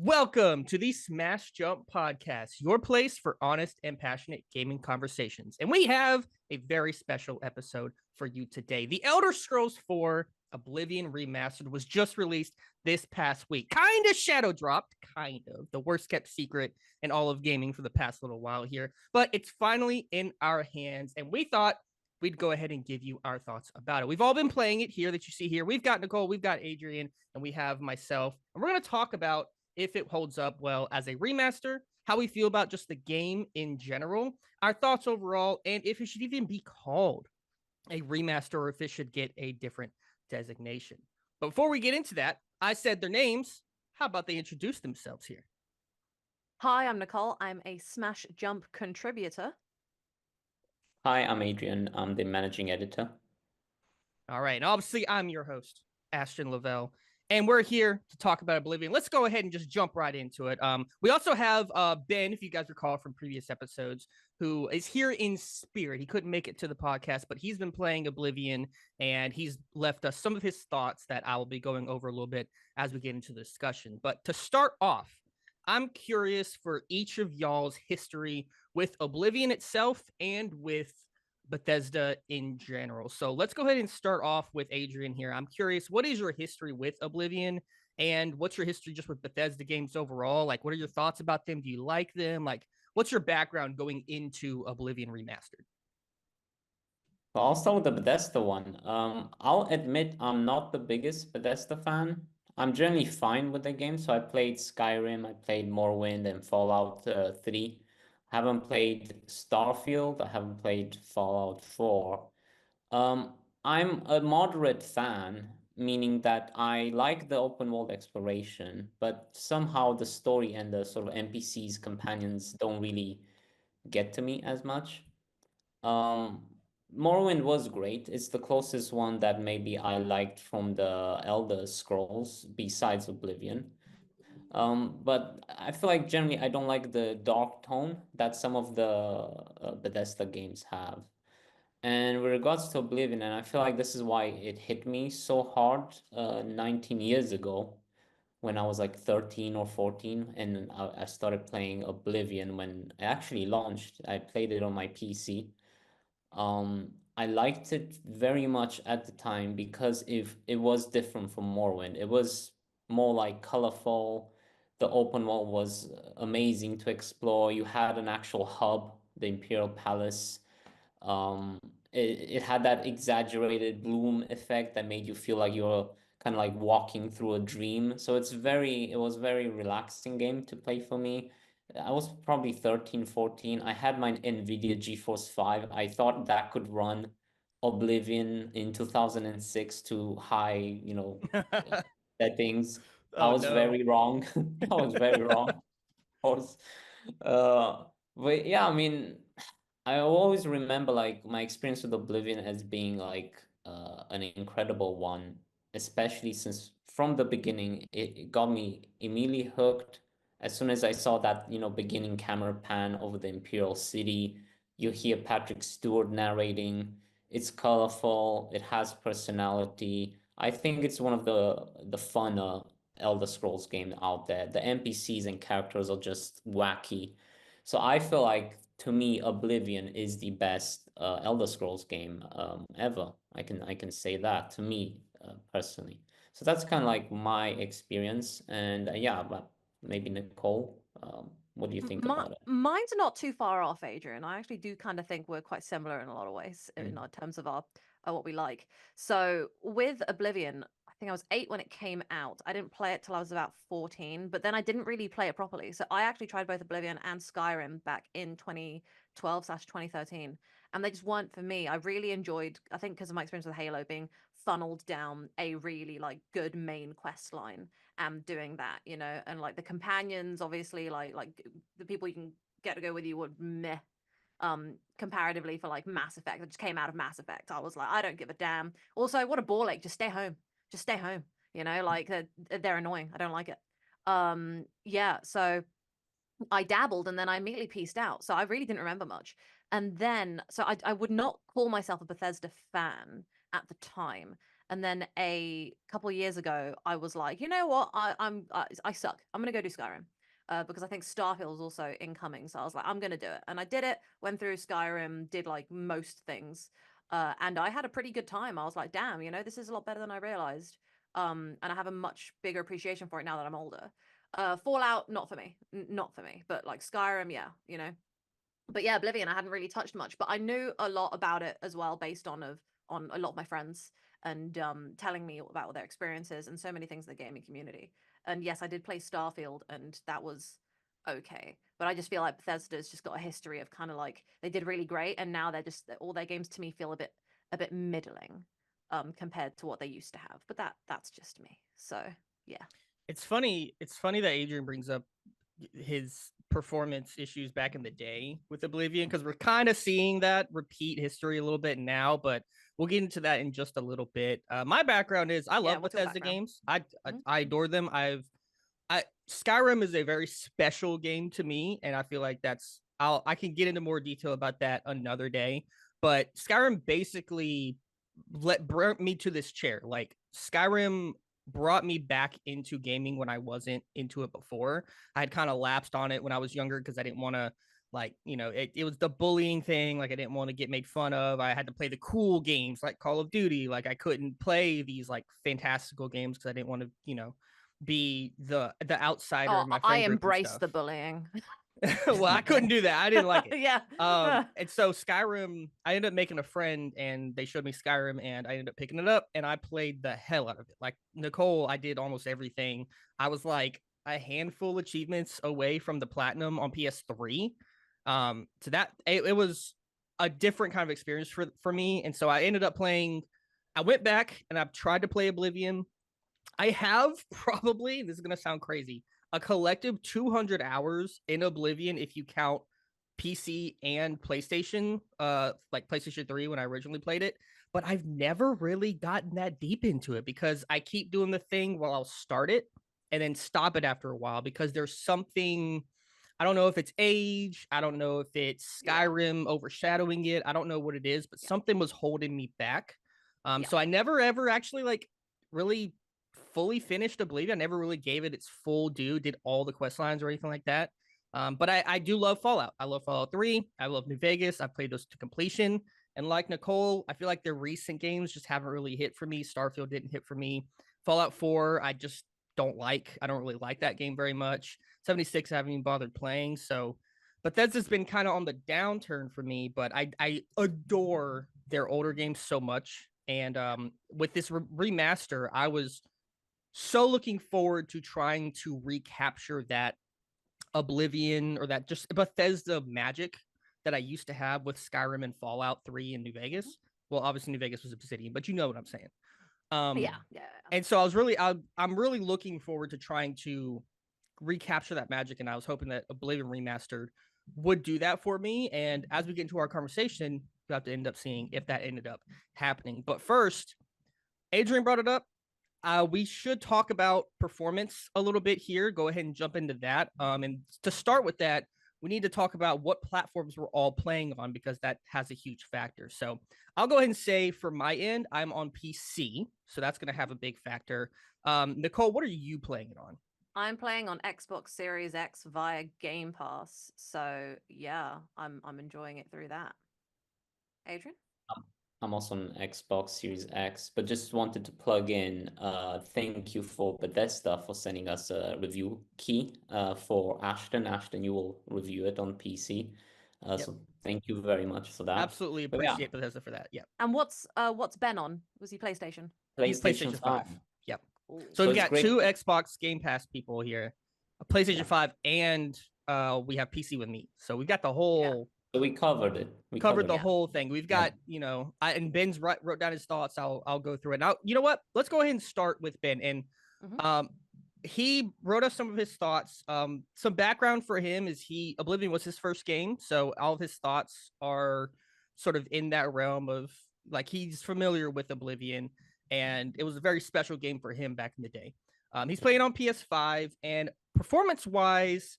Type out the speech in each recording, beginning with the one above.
Welcome to the Smash Jump Podcast, your place for honest and passionate gaming conversations. And we have a very special episode for you today. The Elder Scrolls 4 Oblivion Remastered was just released this past week. Kind of shadow dropped, kind of. The worst kept secret in all of gaming for the past little while here. But it's finally in our hands. And we thought we'd go ahead and give you our thoughts about it. We've all been playing it here that you see here. We've got Nicole, we've got Adrian, and we have myself. And we're going to talk about if it holds up well as a remaster, how we feel about just the game in general, our thoughts overall, and if it should even be called a remaster or if it should get a different designation. But before we get into that, I said their names. How about they introduce themselves here? Hi, I'm Nicole. I'm a Smash Jump contributor. Hi, I'm Adrian. I'm the managing editor. All right. And obviously, I'm your host, Ashton Lavelle. And we're here to talk about Oblivion. Let's go ahead and just jump right into it. We also have Ben, if you guys recall from previous episodes, who is here in spirit. He couldn't make it to the podcast, but he's been playing Oblivion, and he's left us some of his thoughts that I will be going over a little bit as we get into the discussion. But to start off, I'm curious for each of y'all's history with Oblivion itself and with Bethesda in general. So let's go ahead and start off with Adrian here. I'm curious, what is your history with Oblivion? And what's your history just with Bethesda games overall? Like, what are your thoughts about them? Do you like them? Like, what's your background going into Oblivion Remastered? Well, I'll start with the Bethesda one. I'll admit I'm not the biggest Bethesda fan. I'm generally fine with the game. So I played Skyrim, I played Morrowind and Fallout 3. I haven't played Starfield, I haven't played Fallout 4. I'm a moderate fan, meaning that I like the open world exploration, but somehow the story and the sort of NPCs, companions don't really get to me as much. Um, Morrowind was great. It's the closest one that maybe I liked from the Elder Scrolls besides Oblivion. But I feel like generally I don't like the dark tone that some of the Bethesda games have. And with regards to Oblivion, and I feel like this is why it hit me so hard 19 years ago when I was like 13 or 14, and I started playing Oblivion when it actually launched. I played it on my PC. I liked it very much at the time because if it was different from Morrowind, it was more like colorful. The open world was amazing to explore. You had an actual hub, the Imperial Palace. Um, it had that exaggerated bloom effect that made you feel like you're kind of like walking through a dream. So it was very relaxing game to play for me. I was probably 13, 14. I had my NVIDIA GeForce 5. I thought that could run Oblivion in 2006 to high, settings. I Oh was no. very wrong. I was very wrong. I was, but yeah, I mean, I always remember like my experience with Oblivion as being like an incredible one, especially since from the beginning it got me immediately hooked. As soon as I saw that, beginning camera pan over the Imperial City, you hear Patrick Stewart narrating. It's colorful, it has personality. I think it's one of the funner Elder Scrolls games out there. The NPCs and characters are just wacky. So I feel like to me, Oblivion is the best Elder Scrolls game ever. I can say that to me personally. So that's kind of like my experience, and yeah, but maybe Nicole, what do you think about it? Mine's not too far off, Adrian. I actually do kind of think we're quite similar in a lot of ways, Mm. in terms of our what we like. So with Oblivion, I think I was 8 when it came out. I didn't play it till I was about 14, but then I didn't really play it properly. So I actually tried both Oblivion and Skyrim back in 2012/2013, and they just weren't for me. I really enjoyed, I think because of my experience with Halo, being funneled down a really like good main quest line and doing that, and like the companions, obviously, like the people you can get to go with you would meh. Comparatively for like Mass Effect, that just came out of Mass Effect, I was like, I don't give a damn. Also, what a ball ache. Just stay home. Just stay home. Like they're annoying. I don't like it. Yeah. So I dabbled and then I immediately pieced out. So I really didn't remember much. And then, so I would not call myself a Bethesda fan at the time And then a couple of years ago, I was like, you know what? I suck. I'm gonna go do Skyrim. Because I think Starfield is also incoming. So I was like, I'm gonna do it. And I did it, went through Skyrim, did like most things. And I had a pretty good time. I was like, damn, you know, this is a lot better than I realized. And I have a much bigger appreciation for it now that I'm older. Fallout, not for me. Not for me. But like Skyrim, yeah, you know. But yeah, Oblivion, I hadn't really touched much, but I knew a lot about it as well, based on a lot of my friends and telling me about their experiences and so many things in the gaming community. And yes, I did play Starfield, and that was okay. But I just feel like Bethesda's just got a history of kind of like they did really great, and now they're just all their games to me feel a bit middling compared to what they used to have. But that's just me. So yeah. It's funny that Adrian brings up his performance issues back in the day with Oblivion, because we're kind of seeing that repeat history a little bit now, but we'll get into that in just a little bit. My background is I love what's your Bethesda background? games. I adore them. Skyrim is a very special game to me, and I feel like I can get into more detail about that another day. But Skyrim basically brought me to this chair. Like Skyrim brought me back into gaming when I wasn't into it before. I had kind of lapsed on it when I was younger because I didn't want to, like, you know, it was the bullying thing. Like I didn't want to get made fun of. I had to play the cool games like Call of Duty. Like I couldn't play these like fantastical games because I didn't want to, you know, be the outsider in my I friend group and embrace stuff. the bullying. Well, I couldn't do that. I didn't like it. Yeah. And so Skyrim, I ended up making a friend and they showed me Skyrim and I ended up picking it up and I played the hell out of it. Like Nicole, I did almost everything. I was like a handful of achievements away from the platinum on PS3. So that it was a different kind of experience for me. And so I ended up playing, I went back and I've tried to play Oblivion. I have probably, this is going to sound crazy, a collective 200 hours in Oblivion if you count PC and PlayStation, like PlayStation 3 when I originally played it. But I've never really gotten that deep into it because I keep doing the thing where I'll start it and then stop it after a while because there's something, I don't know if it's age, I don't know if it's Skyrim overshadowing it, I don't know what it is, but something was holding me back. So I never ever actually like really fully finished Oblivion. I never really gave it its full due, did all the quest lines or anything like that. But I do love Fallout. I love Fallout 3. I love New Vegas. I played those to completion. And like Nicole, I feel like their recent games just haven't really hit for me. Starfield didn't hit for me. Fallout 4, I just don't like. I don't really like that game very much. 76, I haven't even bothered playing. So Bethesda's been kind of on the downturn for me, but I adore their older games so much. And with this remaster, I was so looking forward to trying to recapture that Oblivion or that just Bethesda magic that I used to have with Skyrim and Fallout 3 and New Vegas. Well, obviously New Vegas was Obsidian, but you know what I'm saying. Yeah. And so I'm really looking forward to trying to recapture that magic, and I was hoping that Oblivion Remastered would do that for me. And as we get into our conversation, we have to end up seeing if that ended up happening. But first, Adrian brought it up. We should talk about performance a little bit here. Go ahead and jump into that. And to start with that, we need to talk about what platforms we're all playing on because that has a huge factor. So I'll go ahead and say for my end, I'm on PC. So that's going to have a big factor. Nicole, what are you playing it on? I'm playing on Xbox Series X via Game Pass. So yeah, I'm enjoying it through that. Adrian? I'm also on Xbox Series X, but just wanted to plug in. Thank you for Bethesda for sending us a review key for Ashton. Ashton, you will review it on PC. Yep. So thank you very much for that. Absolutely appreciate Bethesda for that. Yeah. And what's Ben on? Was he PlayStation? He's PlayStation 5. Yep. Ooh. So we've got two Xbox Game Pass people here, a PlayStation 5, and we have PC with me. So we've got the whole. So we covered it. We covered the whole thing. We've got, you know, and Ben's wrote down his thoughts. I'll go through it. Now, you know what? Let's go ahead and start with Ben. And he wrote us some of his thoughts. Some background for him is Oblivion was his first game. So all of his thoughts are sort of in that realm of like he's familiar with Oblivion. And it was a very special game for him back in the day. He's playing on PS5 and performance-wise,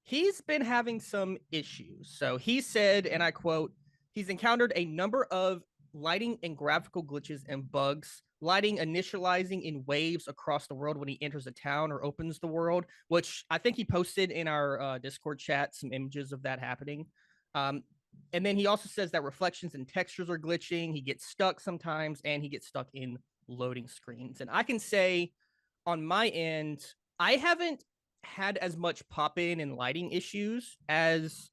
he's been having some issues. So he said, and I quote, he's encountered a number of lighting and graphical glitches and bugs lighting initializing in waves across the world when he enters a town or opens the world, which I think he posted in our Discord chat some images of that happening. And then he also says that reflections and textures are glitching. He gets stuck sometimes, and he gets stuck in loading screens. And I can say on my end, I haven't had as much pop in and lighting issues as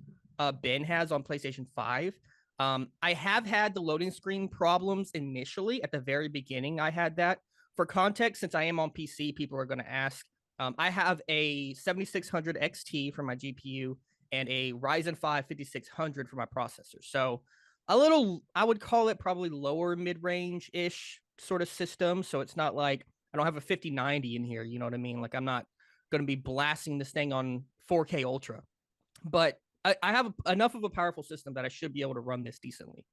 Ben has on PlayStation 5. I have had the loading screen problems initially at the very beginning. I had that. For context, since I am on PC, people are going to ask. I have a 7600 XT for my GPU and a Ryzen 5 5600 for my processor. So a little, I would call it probably lower mid range ish sort of system. So it's not like I don't have a 5090 in here. You know what I mean? Like I'm not going to be blasting this thing on 4K Ultra, but I have enough of a powerful system that I should be able to run this decently.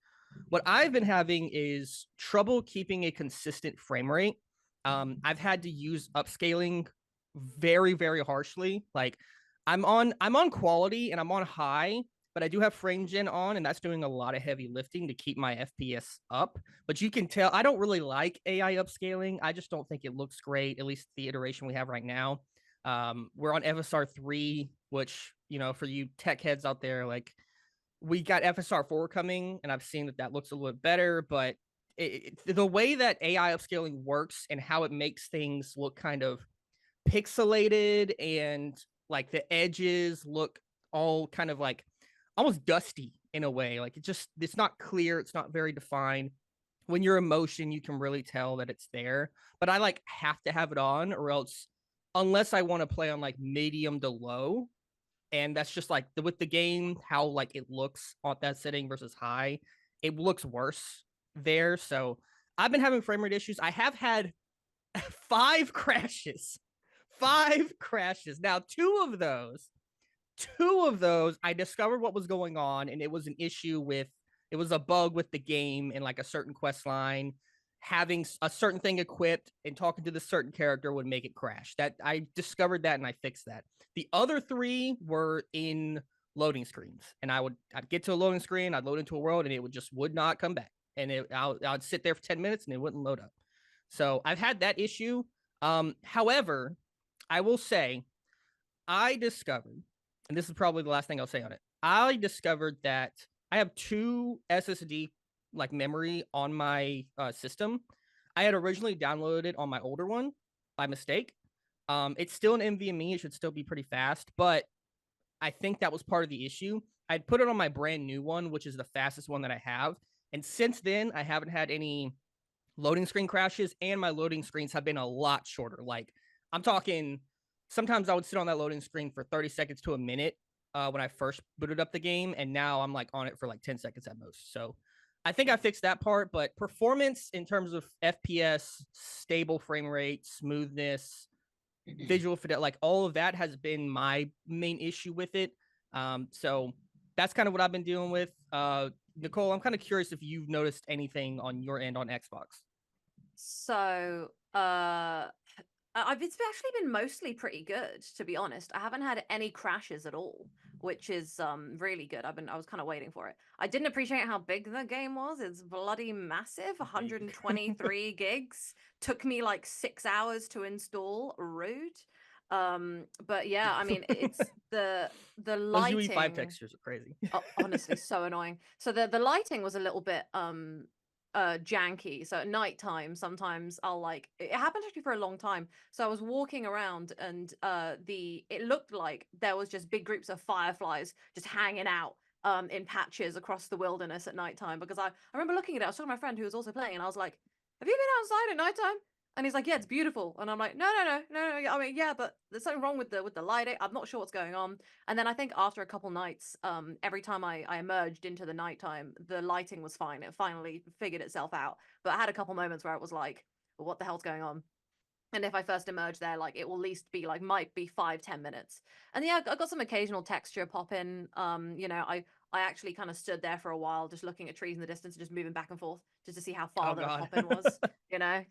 What I've been having is trouble keeping a consistent frame rate. I've had to use upscaling very, very harshly. Like I'm on quality and I'm on high, but I do have frame gen on, and that's doing a lot of heavy lifting to keep my FPS up. But you can tell I don't really like AI upscaling. I just don't think it looks great, at least the iteration we have right now. We're on FSR 3, which, you know, for you tech heads out there, like we got FSR 4 coming, and I've seen that looks a little bit better, but the way that AI upscaling works and how it makes things look kind of pixelated and like the edges look all kind of like almost dusty in a way. Like it's not clear, it's not very defined. When you're in motion, you can really tell that it's there. But I like have to have it on, or else unless I want to play on like medium to low, and that's just like with the game how like it looks on that setting versus high, it looks worse there. So I've been having frame rate issues. I have had 5 crashes. 5 crashes. Now two of those I discovered what was going on, and it was an issue with, it was a bug with the game and like a certain quest line. Having a certain thing equipped and talking to the certain character would make it crash. That I discovered that and I fixed that. The other 3 were in loading screens, and I'd get to a loading screen, I'd load into a world, and it would not come back, and I'd sit there for 10 minutes and it wouldn't load up. So I've had that issue. However, I will say I discovered, and this is probably the last thing I'll say on it. I discovered that I have 2 SSD like memory on my system. I had originally downloaded it on my older one by mistake. It's still an NVMe. It should still be pretty fast, but I think that was part of the issue. I'd put it on my brand new one, which is the fastest one that I have. And since then, I haven't had any loading screen crashes, and my loading screens have been a lot shorter. Like I'm talking, sometimes I would sit on that loading screen for 30 seconds to a minute when I first booted up the game, and now I'm like on it for like 10 seconds at most. So I think I fixed that part, but performance in terms of FPS, stable frame rate, smoothness, visual fidelity, like all of that has been my main issue with it. So that's kind of what I've been dealing with. Nicole, I'm kind of curious if you've noticed anything on your end on Xbox. So, it's actually been mostly pretty good, to be honest. I haven't had any crashes at all, which is really good. I was kind of waiting for it. I didn't appreciate how big the game was. It's bloody massive, 123 gigs. Took me like 6 hours to install. Rude. But yeah, I mean, it's the lighting. Those UE5 textures are crazy. Honestly, so annoying. So the lighting was a little bit janky. So at nighttime, sometimes I'll like, it happened actually for a long time. So I was walking around, and it looked like there was just big groups of fireflies just hanging out in patches across the wilderness at nighttime. Because I remember looking at it, I was talking to my friend who was also playing, and I was like, have you been outside at nighttime? And he's like, yeah, it's beautiful. And I'm like, no. I mean, yeah, but there's something wrong with the lighting. I'm not sure what's going on. And then I think after a couple nights, every time I emerged into the nighttime, the lighting was fine. It finally figured itself out. But I had a couple moments where it was like, well, what the hell's going on? And if I first emerge there, like it will at least be like, might be 5-10 minutes. And yeah, I got some occasional texture pop in. I actually kind of stood there for a while, just looking at trees in the distance and just moving back and forth just to see how far the pop in was,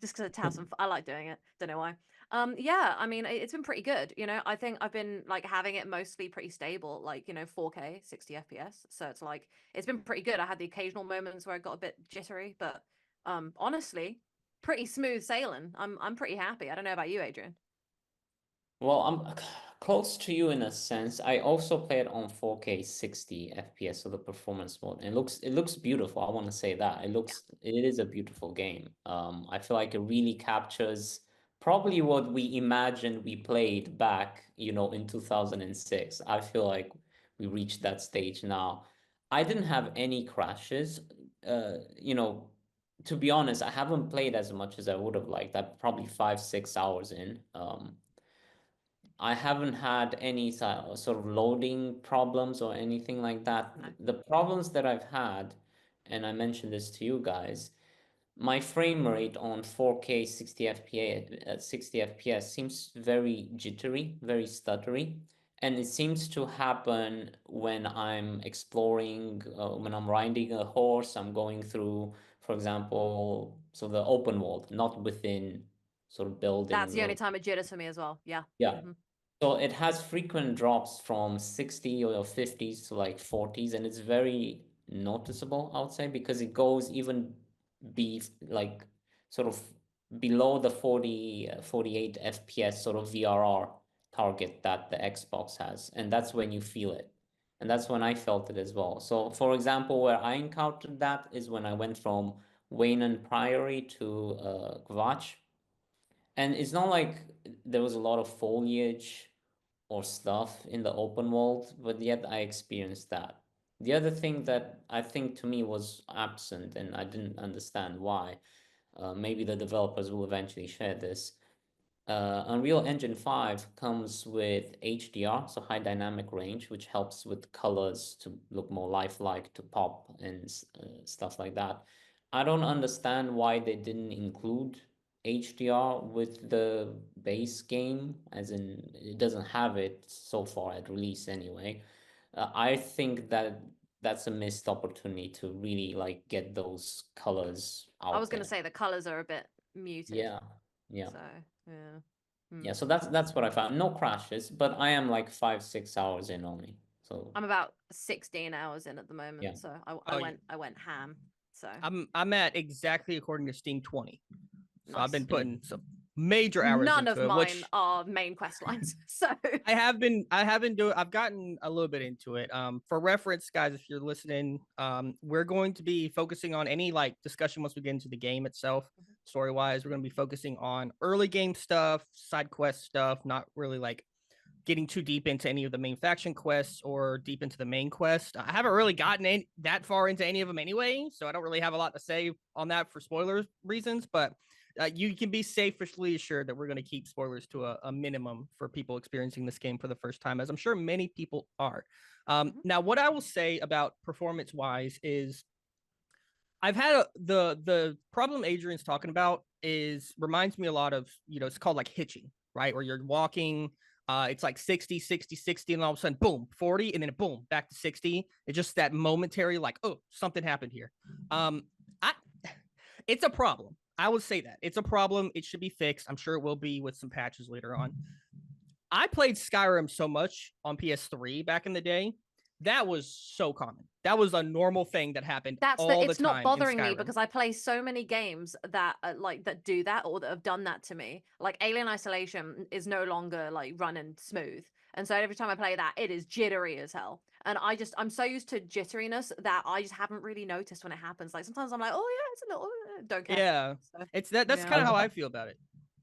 just because it has some, I like doing it. Don't know why. Yeah, I mean, it's been pretty good. I think I've been like having it mostly pretty stable, like, 4K, 60 FPS. So it's like, it's been pretty good. I had the occasional moments where I got a bit jittery, but honestly, pretty smooth sailing. I'm pretty happy. I don't know about you, Adrian. Well, I'm close to you in a sense. I also play it on 4K 60 FPS, so the performance mode. And it looks beautiful. I want to say that. It is a beautiful game. I feel like it really captures probably what we imagined we played back, in 2006. I feel like we reached that stage now. I didn't have any crashes. To be honest, I haven't played as much as I would have liked. I'm probably 5, 6 hours in. I haven't had any sort of loading problems or anything like that. No. The problems that I've had, and I mentioned this to you guys, my frame rate on 4K 60 FPS seems very jittery, very stuttery, and it seems to happen when I'm exploring, when I'm riding a horse, I'm going through, for example, so the open world, not within sort of That's buildings the only or time it jitters for me as well. Yeah. yeah. So it has frequent drops from 60 or 50s to like 40s, and it's very noticeable, I would say, because it goes even be like sort of below the 48 FPS sort of VRR target that the Xbox has. And that's when you feel it. And that's when I felt it as well. So for example, where I encountered that is when I went from Wayne Priory to Gvach. And it's not like there was a lot of foliage or stuff in the open world, but yet I experienced that. The other thing that I think to me was absent, and I didn't understand why, maybe the developers will eventually share this. Unreal Engine 5 comes with HDR, so high dynamic range, which helps with colors to look more lifelike, to pop and stuff like that. I don't understand why they didn't include HDR with the base game, as in it doesn't have it so far at release anyway. I think that that's a missed opportunity to really like get those colors I was out gonna there. say the colors are a bit muted. Yeah, yeah. So yeah. Yeah, so that's what I found. No crashes, but I am like 5, 6 hours in only. So I'm about 16 hours in at the moment, yeah. so I Oh, went ham. So I'm at exactly according to Steam 20. So I've been nice. putting some major hours None into of it, mine which are main quest lines. So I've gotten a little bit into it. For reference, guys, if you're listening, we're going to be focusing on any like discussion once we get into the game itself, story wise. We're going to be focusing on early game stuff, side quest stuff, not really like getting too deep into any of the main faction quests or deep into the main quest. I haven't really gotten that far into any of them anyway, so I don't really have a lot to say on that for spoilers reasons, but you can be safely assured that we're going to keep spoilers to a minimum for people experiencing this game for the first time, as I'm sure many people are. Now, what I will say about performance wise is I've had the problem Adrian's talking about is reminds me a lot of, it's called like hitching, right? Where you're walking, it's like 60, 60, 60, and all of a sudden, boom, 40, and then boom, back to 60. It's just that momentary, like, oh, something happened here. I It's a problem. I would say that. It's a problem. It should be fixed. I'm sure it will be with some patches later on. I played Skyrim so much on PS3 back in the day. That was so common. That was a normal thing that happened all the it's not time in bothering me Skyrim. because I play so many games that that do that or that have done that to me. Like Alien Isolation is no longer like running smooth. And so every time I play that, it is jittery as hell. And I'm so used to jitteriness that I just haven't really noticed when it happens. Like sometimes I'm like, oh yeah, it's a little, don't care. Yeah, So, it's that's yeah. kind of how I feel about it.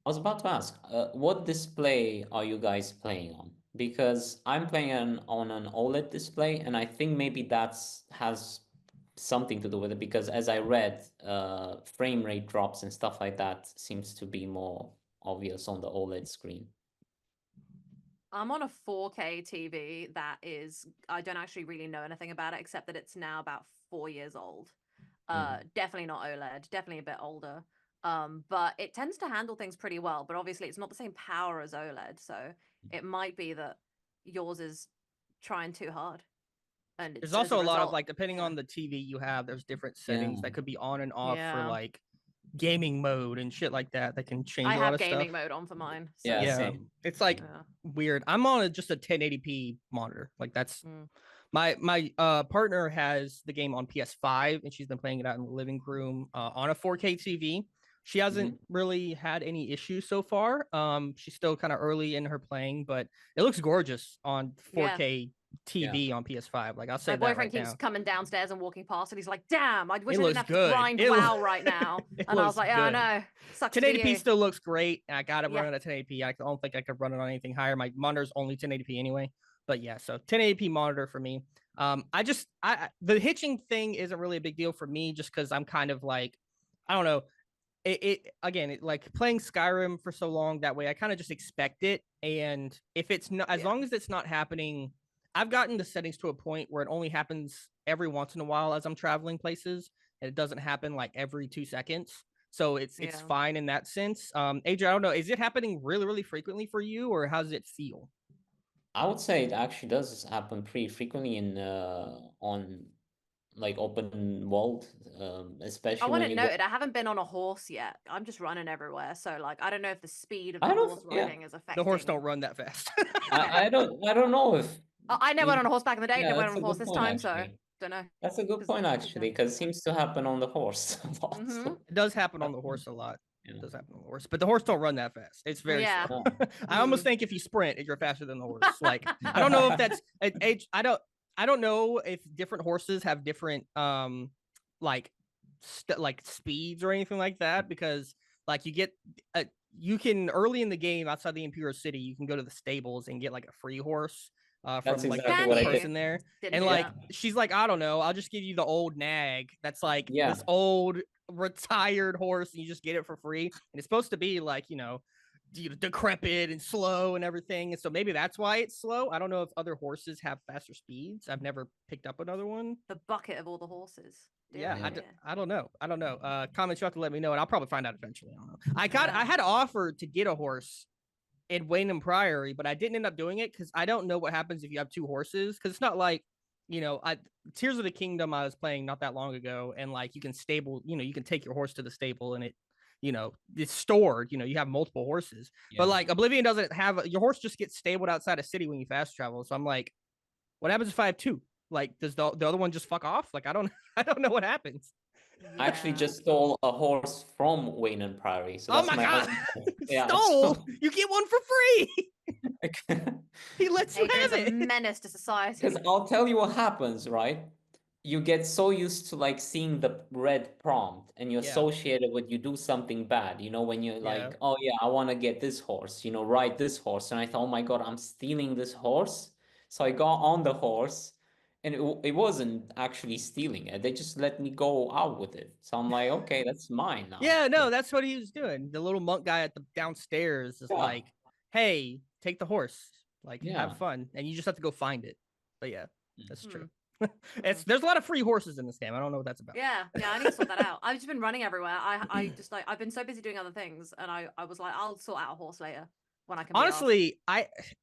I was about to ask, what display are you guys playing on? Because I'm playing on an OLED display, and I think maybe that's has something to do with it. Because as I read, frame rate drops and stuff like that seems to be more obvious on the OLED screen. I'm on a 4K TV that is, I don't actually really know anything about it except that it's now about 4 years old. Definitely not OLED, definitely a bit older. But it tends to handle things pretty well, but obviously it's not the same power as OLED, so it might be that yours is trying too hard. And There's it's as a also a lot of result. like, depending Yeah. on the TV you have, there's different settings Yeah. that could be on and off for Yeah. like gaming mode and shit like that can change I a lot have of gaming stuff. mode on for mine. So Yeah, Yeah, same. it's like yeah. weird. I'm on just a 1080p monitor. Like that's my partner has the game on PS5 and she's been playing it out in the living room on a 4K TV. She hasn't really had any issues so far. She's still kind of early in her playing, but it looks gorgeous on 4K TV on PS5. Like I'll say my that boyfriend right keeps now. coming downstairs and walking past, and he's like, "Damn, I wish It I didn't looks have good. to grind WoW right now." And I was like, "Yeah, I know. Sucks to be 1080p you." still looks great. I got it running at 1080p. I don't think I could run it on anything higher. My monitor's only 1080p anyway. But yeah, so 1080p monitor for me. The hitching thing isn't really a big deal for me just because I'm kind of like, I don't know. Like playing Skyrim for so long that way, I kind of just expect it. And if it's not, as long as it's not happening, I've gotten the settings to a point where it only happens every once in a while as I'm traveling places, and it doesn't happen like every 2 seconds. So it's fine in that sense. Adrian, I don't know, is it happening really, really frequently for you, or how does it feel? I would say it actually does happen pretty frequently in on like open world, I especially want when it you go. noted. I haven't been on a horse yet. I'm just running everywhere, so like I don't know if the speed of I the don't. horse Yeah, riding is affecting. The horse don't run that fast. I don't know if. I never went on a horse back in the day. Yeah, Never went that's on a a horse good this point time, so actually. don't know. That's a good point actually, because it seems to happen on the horse a lot. Mm-hmm. It does happen on the horse a lot. It does happen on the horse, but the horse don't run that fast. It's very slow. I almost think if you sprint, you're faster than the horse. Like I don't know if that's age. I don't know if different horses have different like like speeds or anything like that, because like you can early in the game outside the Imperial City, you can go to the stables and get like a free horse That's from like exactly the what I person did. there. Didn't And do like that. she's like, I don't know, I'll just give you the old nag that's like Yeah. this old retired horse, and you just get it for free. And it's supposed to be like, decrepit and slow and everything. And so maybe that's why it's slow. I don't know if other horses have faster speeds. I've never picked up another one. The bucket of all the horses. I don't know. Comments, you have to let me know, and I'll probably find out eventually. I don't know. I had offered to get a horse in Wayne and Priory, but I didn't end up doing it because I don't know what happens if you have two horses. Because it's not like, Tears of the Kingdom I was playing not that long ago, and like you can you can take your horse to the stable and it's stored. You have multiple horses, but like Oblivion doesn't have your horse just gets stabled outside a city when you fast travel. So I'm like, what happens if I have two? Like, does the other one just fuck off? Like, I don't know what happens. I actually just stole a horse from Wayne and Priory. So Oh that's my god! Yeah, Stole? You get one for free. He lets you Adrian's have it. a menace to society. Because I'll tell you what happens, right? You get so used to like seeing the red prompt and you associate it with you do something bad, when you're like, oh yeah, I want to get this horse, ride this horse. And I thought, oh my God, I'm stealing this horse. So I got on the horse and it wasn't actually stealing it. They just let me go out with it. So I'm like, okay, that's mine now. Yeah, no, that's what he was doing. The little monk guy at the downstairs is like, hey, take the horse. Like, have fun. And you just have to go find it. But yeah, that's true. There's a lot of free horses in this game. I don't know what that's about. Yeah, I need to sort that out. I've just been running everywhere. I just like I've been so busy doing other things, and I was like, I'll sort out a horse later when I can. Honestly,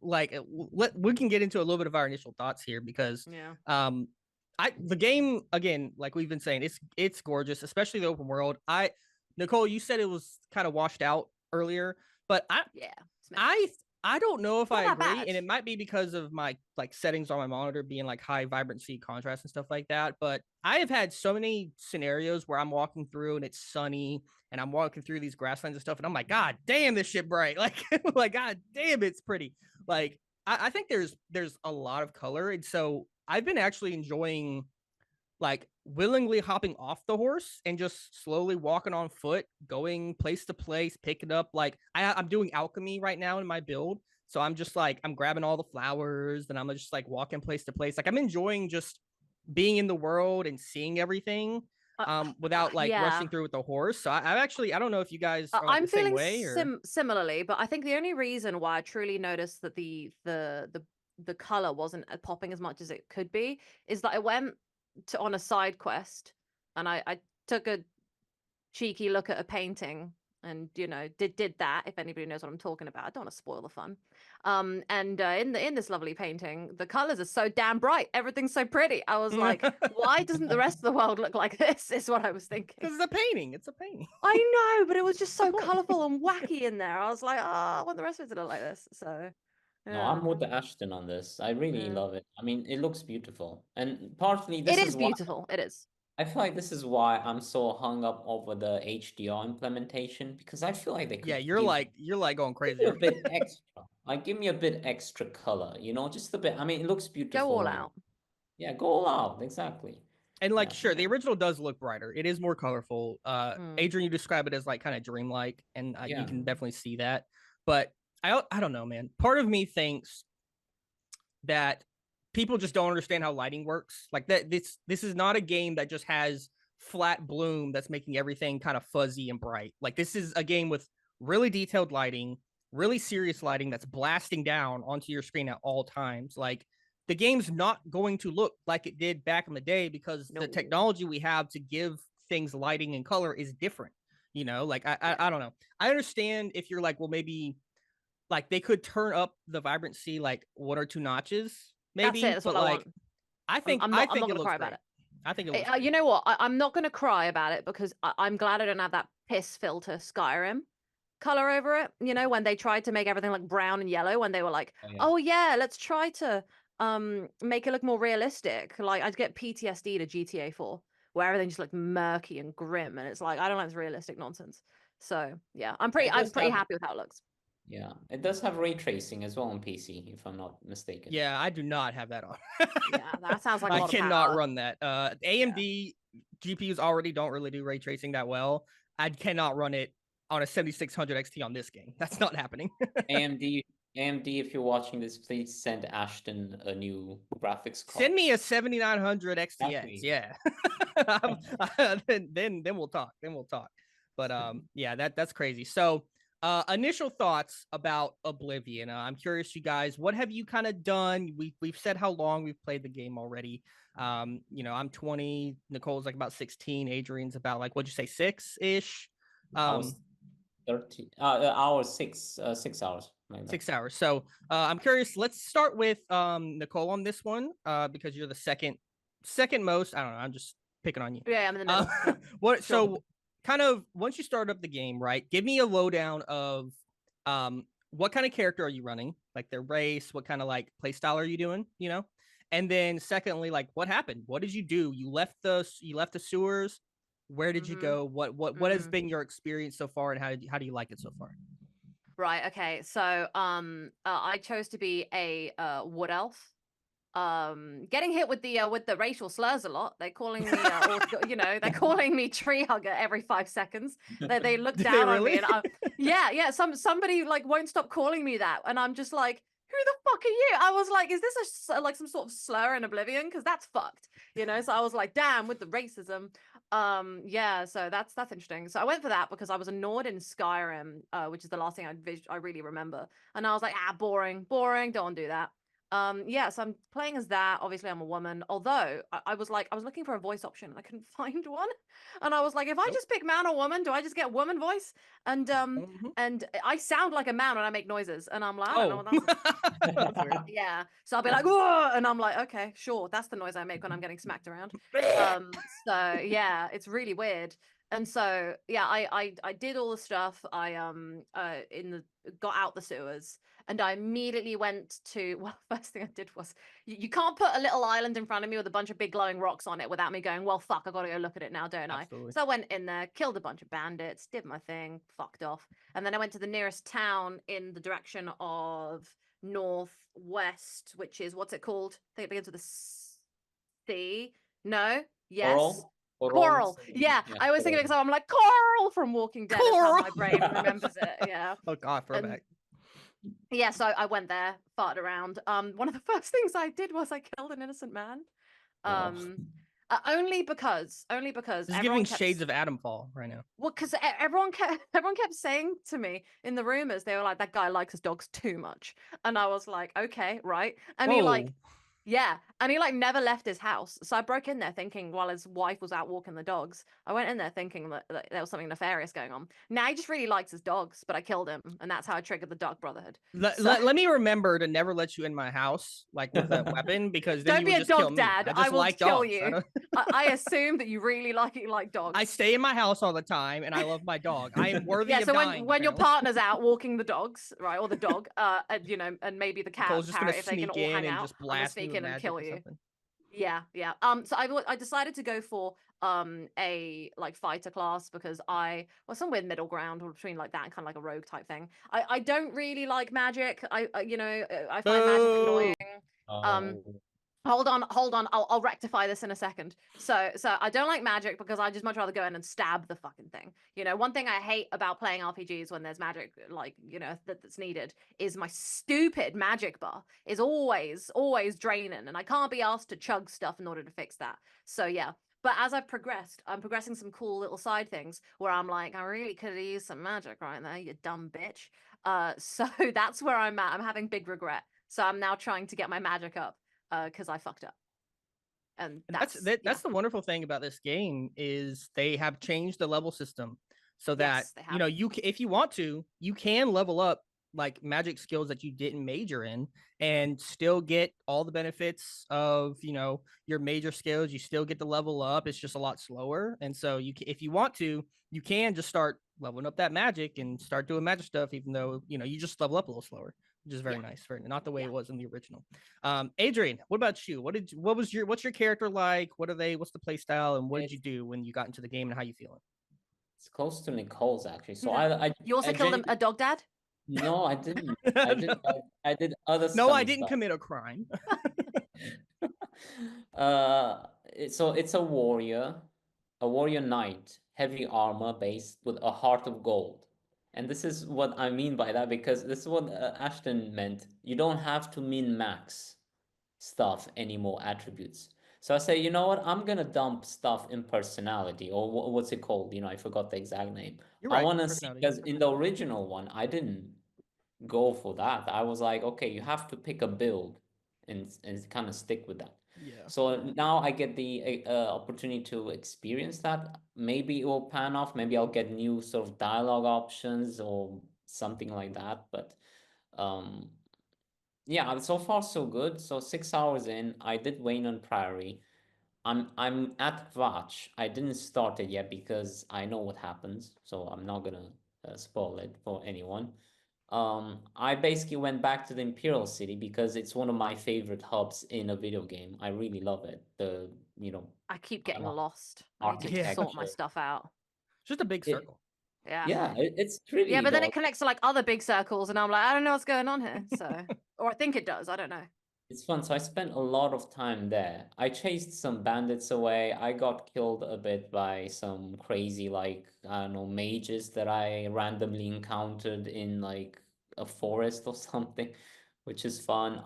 we can get into a little bit of our initial thoughts here because the game, again, like we've been saying, it's gorgeous, especially the open world. Nicole, you said it was kind of washed out earlier, but I don't know if I agree, and it might be because of my like settings on my monitor being like high vibrancy contrast and stuff like that. But I have had so many scenarios where I'm walking through and it's sunny and I'm walking through these grasslands and stuff, and I'm like, God damn, this shit bright. Like, like, God damn, it's pretty. Like, I think there's a lot of color, and so I've been actually enjoying like willingly hopping off the horse and just slowly walking on foot, going place to place, picking up like I'm doing alchemy right now in my build. So I'm just like, I'm grabbing all the flowers and I'm just like walking place to place. Like I'm enjoying just being in the world and seeing everything without like rushing through with the horse. So I don't know if you guys are like I'm the same feeling way or similarly, but I think the only reason why I truly noticed that the color wasn't popping as much as it could be is that I went on a side quest and I took a cheeky look at a painting and did that, if anybody knows what I'm talking about. I don't want to spoil the fun. And in this lovely painting, the colors are so damn bright, everything's so pretty. I was like, why doesn't the rest of the world look like this, is what I was thinking. Because it's a painting. I know, but it was just so colorful and wacky in there. I was like, I want the rest of it to look like this. So no, I'm with the Ashton on this. I really love it. I mean, it looks beautiful, and partly this is beautiful. It is. I feel like this is why I'm so hung up over the HDR implementation, because I feel like they Yeah, could you're like going give me crazy. a bit extra. Like, give me a bit extra color, just a bit. I mean, it looks Go beautiful all and out. yeah, go all out. Exactly. And like, Yeah. sure, the original does look brighter. It is more colorful. Mm. Adrian, you describe it as like kind of dreamlike, and you Yeah. can definitely see that. But I don't know, man. Part of me thinks that people just don't understand how lighting works. Like that, this is not a game that just has flat bloom that's making everything kind of fuzzy and bright. Like this is a game with really detailed lighting, really serious lighting that's blasting down onto your screen at all times. Like the game's not going to look like it did back in the day because the No. technology we have to give things lighting and color is different. Like Yeah. I don't know. I understand if you're like, well, maybe like they could turn up the vibrancy like one or two notches, maybe. That's it. That's But all I like, want. I think I'm I not think it gonna looks cry about great. it. I think it looks You great. know what? I'm not gonna cry about it because I'm glad I don't have that piss filter Skyrim color over it. You know, when they tried to make everything like brown and yellow, when they were like, Oh, yeah. "Oh yeah, let's try to make it look more realistic." Like I'd get PTSD to GTA 4, where everything just looked murky and grim, and it's like I don't like this realistic nonsense. So yeah, I'm It does pretty have, happy with how it looks. yeah, it does have ray tracing as well on PC, if I'm not mistaken. Yeah, I do not have that on. Yeah, that sounds like a I lot of cannot power. run that. AMD GPUs already don't really do ray tracing that well. I cannot run it on a 7600 XT on this game. That's not happening. AMD, AMD, if you're watching this, please send Ashton a new graphics card. Send me a 7900 XTX. Exactly. Yeah. then we'll talk. Then we'll talk. But yeah, that's crazy. So initial thoughts about Oblivion. I'm curious, you guys, what have you kind of done? We've said how long we've played the game already. I'm 20. Nicole's like about 16. Adrian's about like, what'd you say, 6-ish? I was 30 hours, 6 hours. Like that. 6 hours. So I'm curious. Let's start with Nicole on this one because you're the second most. I don't know. I'm just picking on you. Yeah, I'm in the middle. Yeah. What? Sure. So kind of once you start up the game, right? Give me a lowdown of what kind of character are you running? Like their race. What kind of like play style are you doing? And then secondly, like what happened? What did you do? You left the sewers. Where did you go? What has been your experience so far, and how do you like it so far? Right. Okay. So, I chose to be a wood elf. Getting hit with the racial slurs a lot. They're calling me, they're calling me tree hugger every 5 seconds. They look Did they down on me, really? and yeah. Somebody like won't stop calling me that, and I'm just like, who the fuck are you? I was like, is this like some sort of slur in Oblivion? Because that's fucked, So I was like, damn, with the racism. Yeah, so that's interesting. So I went for that because I was annoyed in Skyrim, which is the last thing I really remember, and I was like, boring, don't want to do that. Yeah, so I'm playing as that. Obviously, I'm a woman. Although I was looking for a voice option and I couldn't find one. And I was like, if I just pick man or woman, do I just get woman voice? And and I sound like a man when I make noises. And I'm like, I don't know what that's weird. yeah. So I'll be like, whoa, and I'm like, okay, sure, that's the noise I make when I'm getting smacked around. So yeah, it's really weird. And so yeah, I did all the stuff. I got out the sewers, and I immediately went to, well, first thing I did was, you can't put a little island in front of me with a bunch of big glowing rocks on it without me going, well, fuck, I gotta go look at it now, don't I? Absolutely. So I went in there, killed a bunch of bandits, did my thing, fucked off. And then I went to the nearest town in the direction of northwest, which is, what's it called? I think it begins with a C. No? Yes. Coral. Yeah, I always think of it because I'm like, Coral from Walking Dead. Is how my brain remembers it. Yeah. Oh God, throwback. Yeah, so I went there, farted around. One of the first things I did was I killed an innocent man. Only because This is giving shades of Adamfall right now. Well, because everyone kept saying to me in the rumors, they were like, that guy likes his dogs too much, and I was like, okay, right. And he like, yeah, and he like never left his house. So I broke in there thinking, while his wife was out walking the dogs, I went in there thinking that there was something nefarious going on. Now he just really likes his dogs, but I killed him, and that's how I triggered the Dark Brotherhood. Let me remember to never let you in my house like with a weapon, because then don't you be would a just dog kill me. dad. I will like kill dogs. you. I assume that you really like dogs. I stay in my house all the time, and I love my dog. I am worthy of dying. When your partner's out walking the dogs, right, or the dog, and maybe the cat, Nicole's just gonna if they can sneak all in hang and out, just I'm gonna blast me sneak with in and magic kill or you. something. Yeah. So I decided to go for a like fighter class because some weird middle ground between like that and kind of like a rogue type thing. I don't really like magic. I find magic Boo! annoying. Um, Oh, hold on. I'll rectify this in a second. So I don't like magic because I just much rather go in and stab the fucking thing. One thing I hate about playing RPGs when there's magic, like, that's needed is my stupid magic bar is always draining, and I can't be asked to chug stuff in order to fix that. So yeah. But as I've progressed, I'm progressing some cool little side things where I'm like, I really could have used some magic right there, you dumb bitch. So that's where I'm at. I'm having big regret. So I'm now trying to get my magic up because I fucked up. And And that's the wonderful thing about this game is they have changed the level system so that Yes, they have. if you want to, you can level up like magic skills that you didn't major in and still get all the benefits of your major skills. You still get the level up. It's just a lot slower, and so if you want to, you can just start leveling up that magic and start doing magic stuff, even though you just level up a little slower, which is very nice. Very not the way it was in the original. Adrian, what about you? What's your character like? What's the play style, and what did you do when you got into the game, and how you feeling? it's close to Nicole's actually. So You also I killed a dog dad? no, I didn't. No. I did other No, I stuff. didn't commit a crime. So it's a warrior knight, heavy armor based with a heart of gold. And this is what I mean by that, because this is what Ashton meant. You don't have to min max stuff anymore, attributes. So I say, you know what? I'm gonna dump stuff in personality, or what's it called? I forgot the exact name. You're I right. want to see, Personality. because in the original one, I didn't go for that. I was like, okay, you have to pick a build and kind of stick with that. Yeah. So now I get the opportunity to experience that. Maybe it will pan off. Maybe I'll get new sort of dialogue options or something like that. But um, yeah, so far so good. So 6 hours in, I did Wayne on Priory. I'm at Vatch. I didn't start it yet because I know what happens, so I'm not gonna spoil it for anyone. I basically went back to the Imperial City because it's one of my favorite hubs in a video game. I really love it. I keep I don't getting know, lost. I need to Yeah. sort my architecture. stuff out. It's just a big It, circle. Yeah. yeah, it's Yeah, really but then though. it connects to like other big circles, and I'm like, I don't know what's going on here. So, or I think it does. I don't know. It's fun. So I spent a lot of time there. I chased some bandits away. I got killed a bit by some crazy, like, I don't know, mages that I randomly encountered in like a forest or something, which is fun.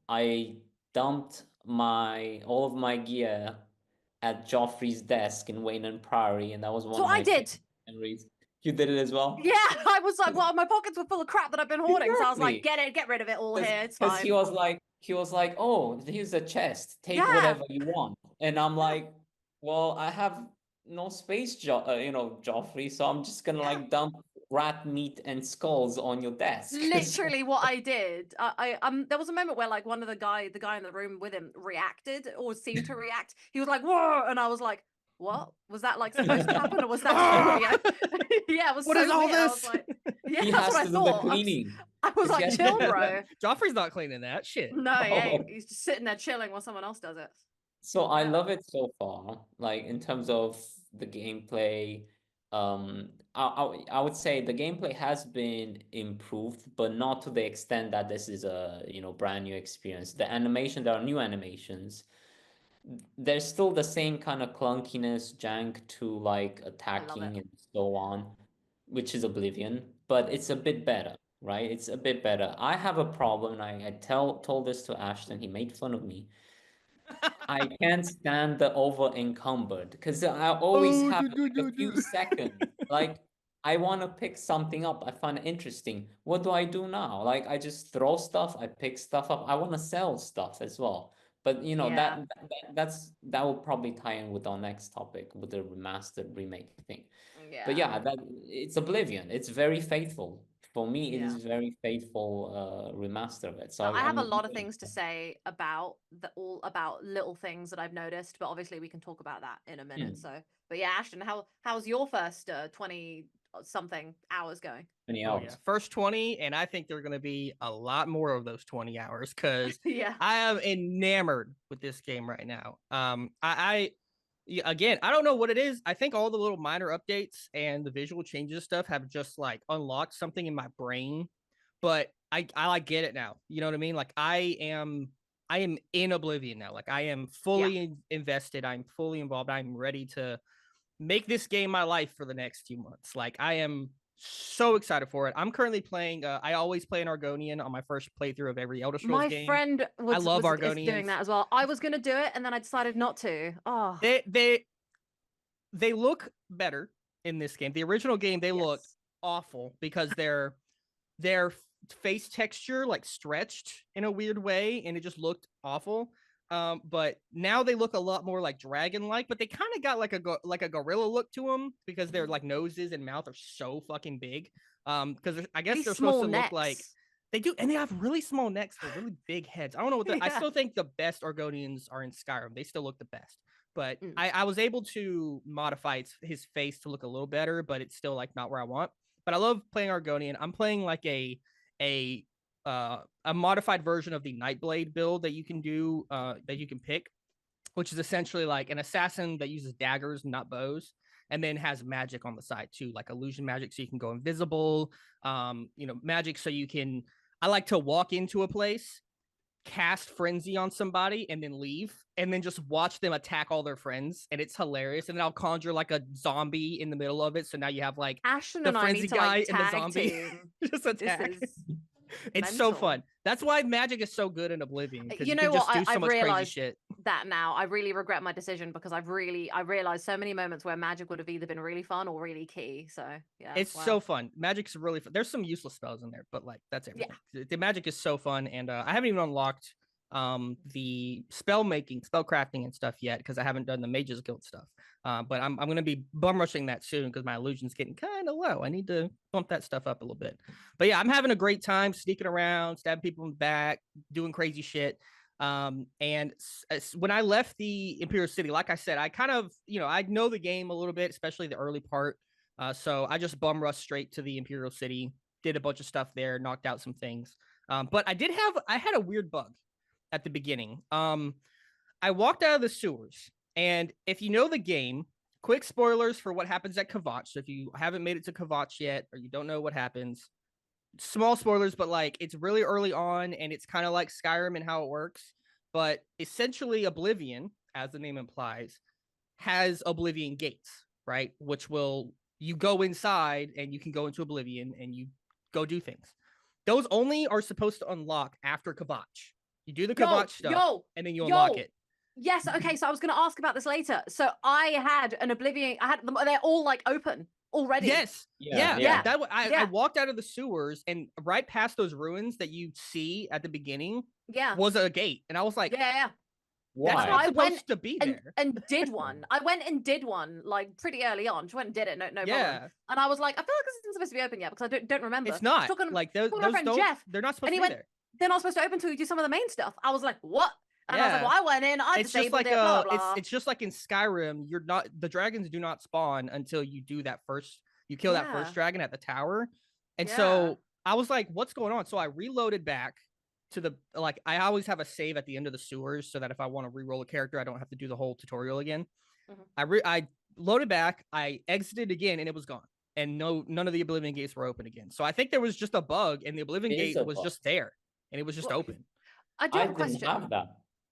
I dumped my all of my gear at Joffrey's desk in Wayne and Priory, and that was one So of I my favorite did. memories. You did it as well? Yeah, I was like, well, my pockets were full of crap that I've been hoarding. So I was like, Exactly. get rid of it all here. It's Because fine. he was like, oh, here's a chest. Take Yeah. whatever you want. And I'm like, well, I have no space, Joffrey. So I'm just gonna Yeah. like dump rat meat and skulls on your desk. So Literally what I did. There was a moment where like the guy in the room with him reacted or seemed to react. He was like, whoa, and I was like, what? Was that like supposed to happen or was that just, yeah, it was What so is all weird. I was this? like, yeah, he that's has what I to do the thought. cleaning. I was He like, has chill, to- bro. Joffrey's not cleaning that shit. No, he ain't. Oh. He's just sitting there chilling while someone else does it. So I Yeah. love it so far, like in terms of the gameplay. I would say the gameplay has been improved, but not to the extent that this is a brand new experience. The animation, there are new animations. There's still the same kind of clunkiness, jank to like I love it. attacking and so on, which is Oblivion, but it's a bit better, right? It's a bit better. I have a problem, and I told this to Ashton. He made fun of me. I can't stand the over encumbered because I always Oh, have do, do, like do, a few do. seconds. Like I want to pick something up. I find it interesting. What do I do now? Like I just throw stuff. I pick stuff up. I want to sell stuff as well. But Yeah. that will probably tie in with our next topic with the remastered remake thing. But Yeah. yeah, that it's Oblivion. It's very faithful. For me, it Yeah. is very faithful remaster of it. So I have I'm a lot of really things to say about all about little things that I've noticed, but obviously we can talk about that in a minute. Hmm. So, but yeah, Ashton, how's your first 20 something hours going. 20 Oh, hours. yeah. First 20, and I think there are going to be a lot more of those 20 hours because Yeah. I am enamored with this game right now. Again, I don't know what it is. I think all the little minor updates and the visual changes stuff have just like unlocked something in my brain, but I like get it now. You know what I mean? Like I am in Oblivion now. Like I am fully invested. I'm fully involved. I'm ready to make this game my life for the next few months. Like I am so excited for it. I'm currently playing. I always play an Argonian on my first playthrough of every Elder Scrolls My game. friend I love is Argonians. doing that as well. I was gonna do it, and then I decided not to. Oh, They look better in this game. The original game they looked awful because their face texture like stretched in a weird way, and it just looked awful. But now they look a lot more like dragon-like, but they kind of got like a gorilla look to them because their like noses and mouth are so fucking big. Because I guess really they're small supposed to necks. look like they do, and they have really small necks for really big heads. I don't know what I still think the best Argonians are in Skyrim. They still look the best. But I was able to modify his face to look a little better, but it's still like not where I want. But I love playing Argonian. I'm playing like a modified version of the Nightblade build that you can do, that you can pick, which is essentially like an assassin that uses daggers, not bows, and then has magic on the side too, like illusion magic, so you can go invisible. Magic so you can. I like to walk into a place, cast frenzy on somebody, and then leave, and then just watch them attack all their friends, and it's hilarious. And then I'll conjure like a zombie in the middle of it, so now you have like Ashton the and I frenzy need to guy like and the tag zombie team. just attack. This is It's so mental. fun. That's why magic is so good in Oblivion, because You you know can just what? do so I've much crazy realized shit. that now. I really regret my decision because I realized so many moments where magic would have either been really fun or really key. So yeah, It's so fun. Magic's really fun. There's some useless spells in there, but like that's everything. The magic is so fun, and I haven't even unlocked the spell crafting and stuff yet because I haven't done the Mages Guild stuff. But I'm gonna be bum rushing that soon because my illusion's getting kind of low. I need to bump that stuff up a little bit. But yeah, I'm having a great time sneaking around, stabbing people in the back, doing crazy shit. And when I left the Imperial City, like I said, I kind of, I know the game a little bit, especially the early part. So I just bum rushed straight to the Imperial City, did a bunch of stuff there, knocked out some things. But I had a weird bug at the beginning. I walked out of the sewers, and if you know the game, quick spoilers for what happens at Kvatch. So if you haven't made it to Kvatch yet, or you don't know what happens, small spoilers, but like it's really early on, and it's kind of like Skyrim and how it works. But essentially, Oblivion, as the name implies, has Oblivion gates, right? Which you go inside and you can go into Oblivion and you go do things. Those only are supposed to unlock after Kvatch. You do the Kvatch stuff, and then you unlock it. Yes. Okay. So I was going to ask about this later. So I had an Oblivion. I had them. They're all like open already. Yes. Yeah. I walked out of the sewers, and right past those ruins that you see at the beginning, was a gate, and I was like, yeah. Why? That's not supposed to be there. And did one. I went and did one like pretty early on. Just went and did it. No problem. And I was like, I feel like this isn't supposed to be open yet because I don't remember. It's not. Talking, like those my friend Jeff, they're not supposed to be there. They're not supposed to open until you do some of the main stuff. I was like, what? And I was like, well, I went in, I it's just disabled like it, blah, blah. It's just like in Skyrim, the dragons do not spawn until you do that first, you kill that first dragon at the tower. And so I was like, what's going on? So I reloaded back to I always have a save at the end of the sewers so that if I want to re-roll a character, I don't have to do the whole tutorial again. I loaded back, I exited again, and it was gone. And none of the Oblivion gates were open again. So I think there was just a bug, and the Oblivion gate was just there, and it was just open. I do have a question. Didn't have that.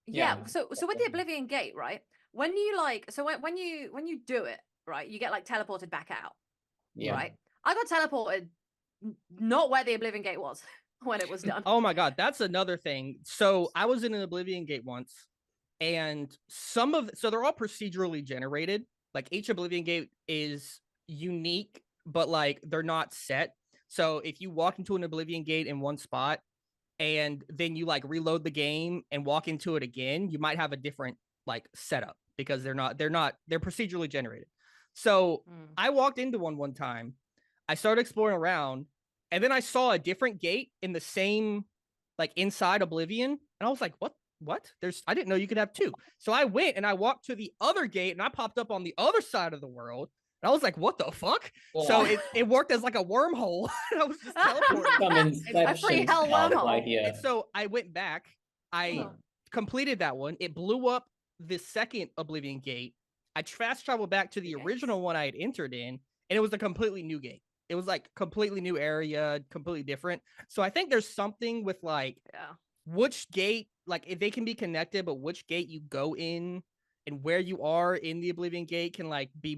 Yeah. So with the Oblivion gate, right? When you when you do it, right, you get like teleported back out. Yeah. Right. I got teleported not where the Oblivion gate was when it was done. Oh my god, that's another thing. So I was in an Oblivion gate once, and so they're all procedurally generated. Like each Oblivion gate is unique, but like they're not set. So if you walk into an Oblivion gate in one spot, and then you like reload the game and walk into it again, you might have a different like setup because they're procedurally generated. So I walked into one time, I started exploring around, and then I saw a different gate in the same, like inside Oblivion, and I was like, what? I didn't know you could have two. So I went and I walked to the other gate, and I popped up on the other side of the world. And I was like, what the fuck? So it worked as like a wormhole. And I was just teleporting. Some A free Inception hell stuff wormhole. right here. And so I went back. I completed that one. It blew up the second Oblivion gate. I fast traveled back to the original one I had entered in, and it was a completely new gate. It was like completely new area, completely different. So I think there's something with like which gate, like if they can be connected, but which gate you go in and where you are in the Oblivion gate can like be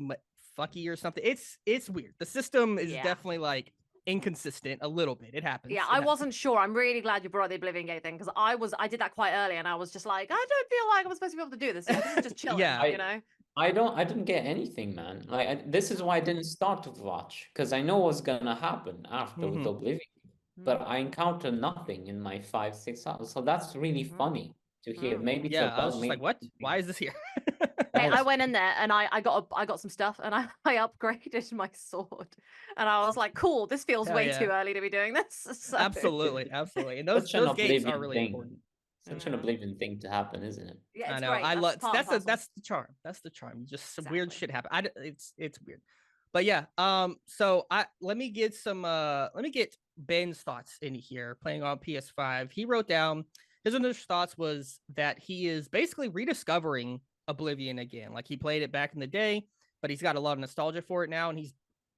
fucky or something. It's weird. The system is definitely like inconsistent a little bit. It happens. Yeah, I wasn't sure. I'm really glad you brought the Oblivion Gate thing because I did that quite early and I was just like, I don't feel like I'm supposed to be able to do this. This is just chilling, you know? I didn't get anything, man. Like this is why I didn't start to watch because I know what's gonna happen after with Oblivion, but I encountered nothing in my 5-6 hours. So that's really funny to hear. Maybe it's a bug. I was just like, what? Why is this here? Hey, I went in there and I got some stuff and I upgraded my sword and I was like, cool, this feels way too early to be doing this. So. Absolutely. And those gates are really important. Such an Oblivion thing to happen, isn't it? Yeah, I know. Great. I love that's the charm. That's the charm. Just some weird shit happen. It's weird. But yeah, so let me get Ben's thoughts in here playing on PS5. He wrote down his initial thoughts was that he is basically rediscovering Oblivion again. Like he played it back in the day, but he's got a lot of nostalgia for it now, and he's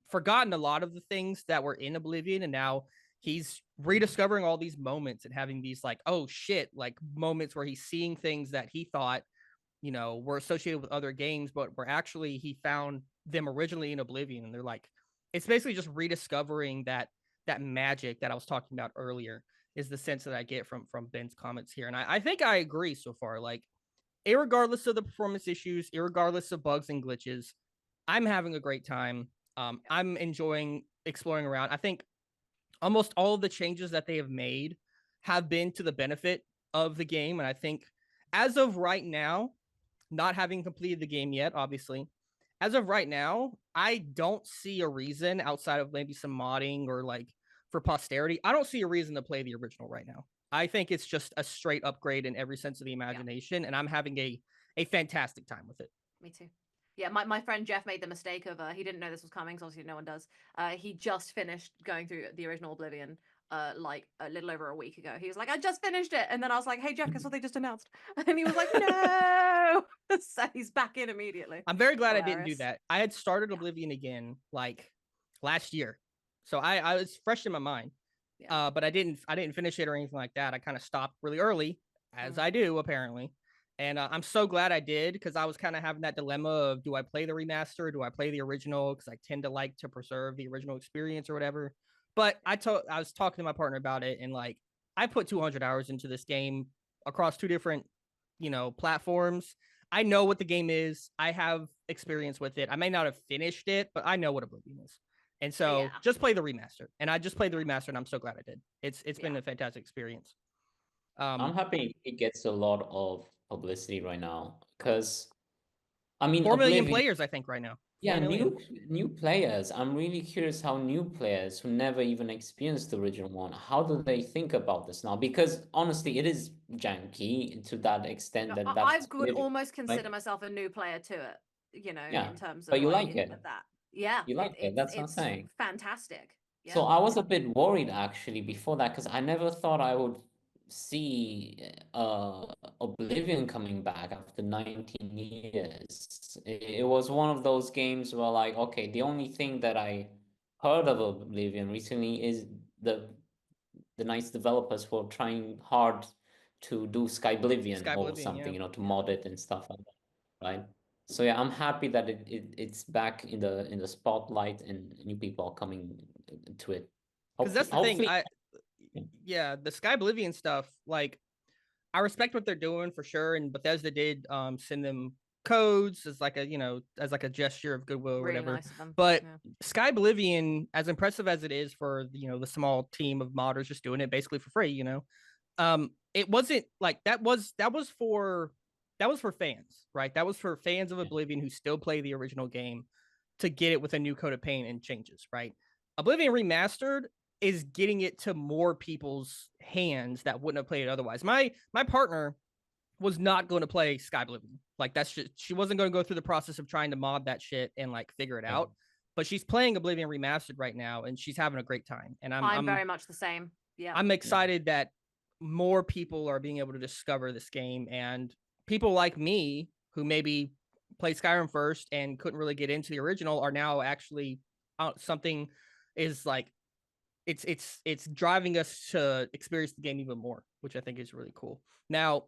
forgotten a lot of the things that were in Oblivion, and now he's rediscovering all these moments and having these like, oh shit, like moments where he's seeing things that he thought, you know, were associated with other games, but were actually he found them originally in Oblivion. And they're like, it's basically just rediscovering that magic that I was talking about earlier is the sense that I get from Ben's comments here. And I think I agree so far. Like, irregardless of the performance issues, irregardless of bugs and glitches, I'm having a great time. I'm enjoying exploring around. I think almost all of the changes that they have made have been to the benefit of the game. And I think as of right now, not having completed the game yet, obviously, as of right now, I don't see a reason outside of maybe some modding or like for posterity. I don't see a reason to play the original right now. I think it's just a straight upgrade in every sense of the imagination. And I'm having a fantastic time with it. Me too. Yeah, my friend Jeff made the mistake of he didn't know this was coming, so obviously no one does. He just finished going through the original Oblivion like a little over a week ago. He was like, I just finished it, and then I was like, hey Jeff, guess what they just announced? And he was like, no. So he's back in immediately. I'm very glad I didn't do that. I had started Oblivion again like last year, so I was fresh in my mind. But I didn't finish it or anything like that. I kind of stopped really early, as I do apparently. And I'm so glad I did because I was kind of having that dilemma of do I play the remaster or do I play the original? Because I tend to like to preserve the original experience or whatever. But I was talking to my partner about it, and like I put 200 hours into this game across 2 different, you know, platforms. I know what the game is. I have experience with it. I may not have finished it, but I know what Oblivion is. And so just play the remaster. And I just played the remaster, and I'm so glad I did. It's been a fantastic experience. I'm happy it gets a lot of publicity right now because I mean 4 million players I think right now. Yeah, new players. I'm really curious how new players who never even experienced the original one, how do they think about this now? Because honestly, it is janky to that extent that I would almost consider myself a new player to it, you know, in terms of but you like it. That. Yeah, you like it. That's what I'm saying. Fantastic. Yeah. So I was a bit worried actually before that because I never thought I would see Oblivion coming back after 19 years. It was one of those games where like, okay, the only thing that I heard of Oblivion recently is the nice developers who are trying hard to do Skyblivion or something, you know, to mod it and stuff like that, right? So yeah, I'm happy that it's back in the spotlight and new people are coming to it. Because that's the thing. The Skyblivion stuff, like I respect what they're doing for sure, and Bethesda did send them codes as like a, you know, as like a gesture of goodwill or really whatever. Nice of them. But Skyblivion, as impressive as it is for, you know, the small team of modders just doing it basically for free, you know, it wasn't like that was for fans, right? That was for fans of Oblivion who still play the original game to get it with a new coat of paint and changes, right? Oblivion Remastered is getting it to more people's hands that wouldn't have played it otherwise. My partner was not going to play Sky Oblivion. Like that's just, she wasn't going to go through the process of trying to mod that shit and like figure it out. But she's playing Oblivion Remastered right now, and she's having a great time. And I'm very much the same. Yeah, I'm excited that more people are being able to discover this game, and people like me who maybe played Skyrim first and couldn't really get into the original are now actually something is like it's driving us to experience the game even more, which I think is really cool. Now,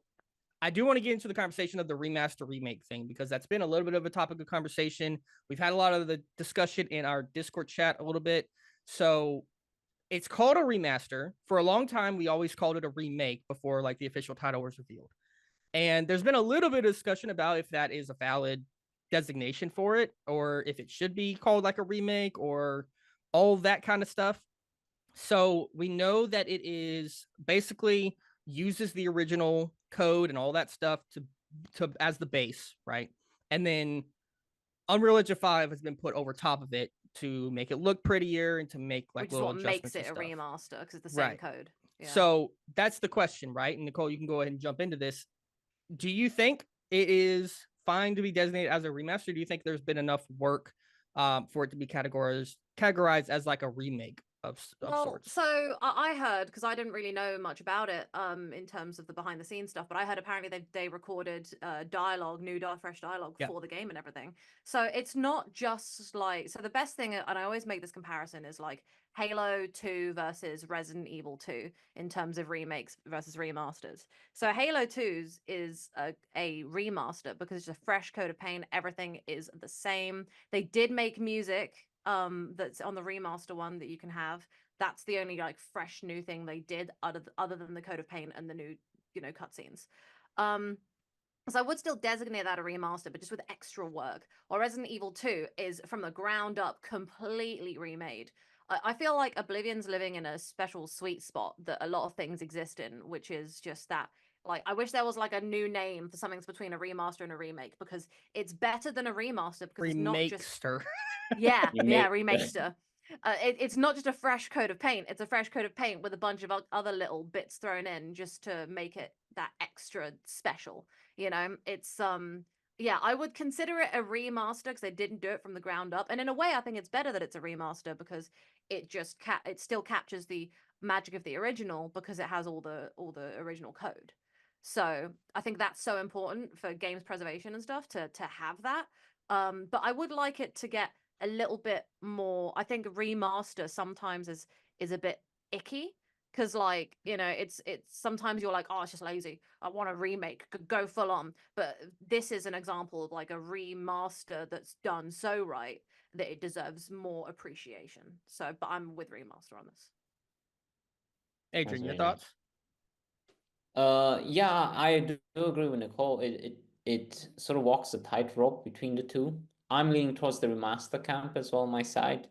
I do want to get into the conversation of the remaster remake thing because that's been a little bit of a topic of conversation. We've had a lot of the discussion in our Discord chat a little bit. So it's called a remaster. For a long time, we always called it a remake before like the official title was revealed. And there's been a little bit of discussion about if that is a valid designation for it or if it should be called like a remake or all that kind of stuff. So we know that it is basically uses the original code and all that stuff to as the base, right? And then Unreal Engine 5 has been put over top of it to make it look prettier and to make like which is little what adjustments makes it and a stuff. remaster because it's the same Right. code. Yeah. So that's the question, right? And Nicole, you can go ahead and jump into this. Do you think it is fine to be designated as a remaster? Do you think there's been enough work for it to be categorized as like a remake of sorts? So I heard, because I didn't really know much about it in terms of the behind the scenes stuff, but I heard apparently they recorded dialogue, fresh dialogue for the game and everything. So it's not just like, so the best thing, and I always make this comparison, is like Halo 2 versus Resident Evil 2 in terms of remakes versus remasters. So Halo 2's is a remaster because it's a fresh coat of paint. Everything is the same. They did make music that's on the remaster one that you can have. That's the only like fresh new thing they did other than the coat of paint and the new cutscenes. So I would still designate that a remaster, but just with extra work. Or Resident Evil 2 is from the ground up completely remade. I feel like Oblivion's living in a special sweet spot that a lot of things exist in, which is just that, like, I wish there was like a new name for something between a remaster and a remake, because it's better than a remaster because it's not just yeah remaster. It's not just a fresh coat of paint. It's a fresh coat of paint with a bunch of other little bits thrown in just to make it that extra special. It's yeah, I would consider it a remaster because they didn't do it from the ground up. And in a way, I think it's better that it's a remaster because it just it still captures the magic of the original because it has all the original code. So I think that's so important for games preservation and stuff to have that. But I would like it to get a little bit more. I think remaster sometimes is a bit icky because, like, it's sometimes you're like, oh, it's just lazy, I want a remake, go full on. But this is an example of like a remaster that's done so right that it deserves more appreciation. So, but I'm with remaster on this. Adrian, your thoughts? Yeah, I do agree with Nicole. It sort of walks a tightrope between the two. I'm leaning towards the remaster camp as well, my side,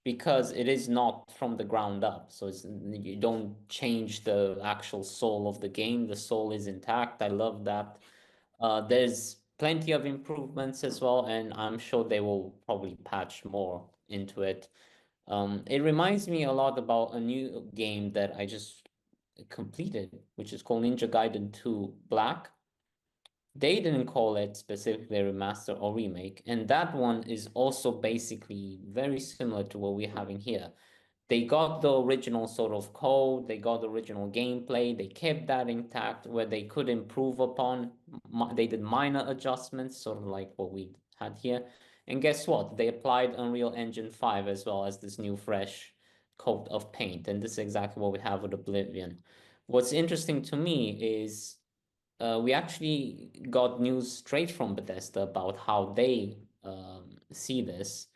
because it is not from the ground up. So you don't change the actual soul of the game. The soul is intact. I love that. There's plenty of improvements as well, and I'm sure they will probably patch more into it. It reminds me a lot about a new game that I just completed, which is called Ninja Gaiden 2 Black. They didn't call it specifically a remaster or remake, and that one is also basically very similar to what we're having here. They got the original sort of code, they got the original gameplay, they kept that intact. Where they could improve upon, they did minor adjustments, sort of like what we had here. And guess what? They applied Unreal Engine 5 as well as this new fresh coat of paint, and this is exactly what we have with Oblivion. What's interesting to me is we actually got news straight from Bethesda about how they see this.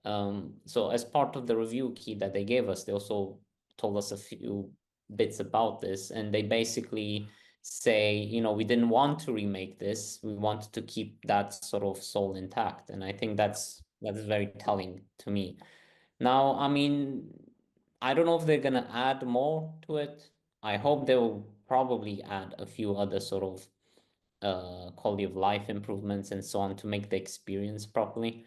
So as part of the review key that they gave us, they also told us a few bits about this, and they basically say, we didn't want to remake this. We wanted to keep that sort of soul intact, and I think that's very telling to me. Now, I mean, I don't know if they're gonna add more to it. I hope they will probably add a few other sort of quality of life improvements and so on to make the experience properly.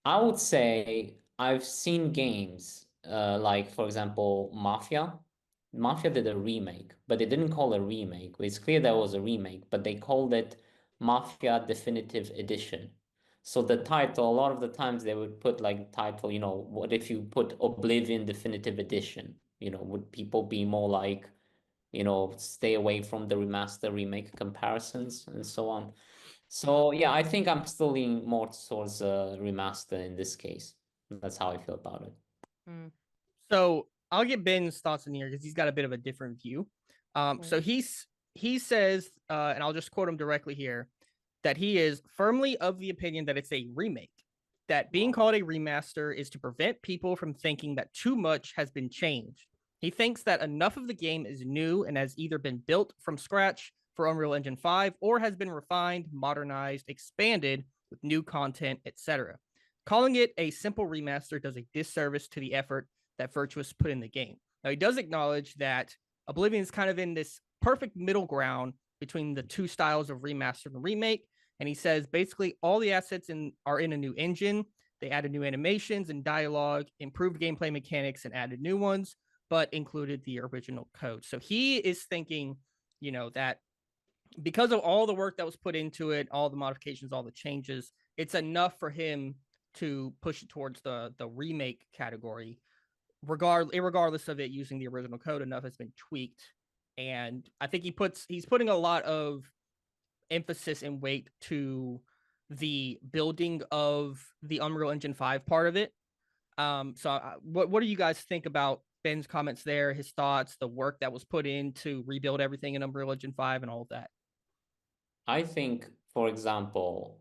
I would say I've seen games like, for example, Mafia, Mafia did a remake, but they didn't call it a remake. It's clear that was a remake, but they called it Mafia Definitive Edition. So the title, a lot of the times they would put like title, what if you put Oblivion Definitive Edition? Would people be more like, stay away from the remaster remake comparisons and so on? So yeah, I think I'm still leaning more towards remaster in this case. That's how I feel about it. Mm. So I'll get Ben's thoughts in here because he's got a bit of a different view. So he says, and I'll just quote him directly here, that he is firmly of the opinion that it's a remake. That being called a remaster is to prevent people from thinking that too much has been changed. He thinks that enough of the game is new and has either been built from scratch for Unreal Engine 5 or has been refined, modernized, expanded with new content, etc. Calling it a simple remaster does a disservice to the effort that Virtuous put in the game. Now, he does acknowledge that Oblivion is kind of in this perfect middle ground between the two styles of remaster and remake. And he says basically all the assets are in a new engine. They added new animations and dialogue, improved gameplay mechanics, and added new ones, but included the original code. So he is thinking, that because of all the work that was put into it, all the modifications, all the changes, it's enough for him to push it towards the remake category. Regardless of it using the original code, enough has been tweaked. And I think he's putting a lot of emphasis and weight to the building of the Unreal Engine 5 part of it. What do you guys think about Ben's comments there, his thoughts, the work that was put in to rebuild everything in Unreal Engine 5 and all of that? I think, for example,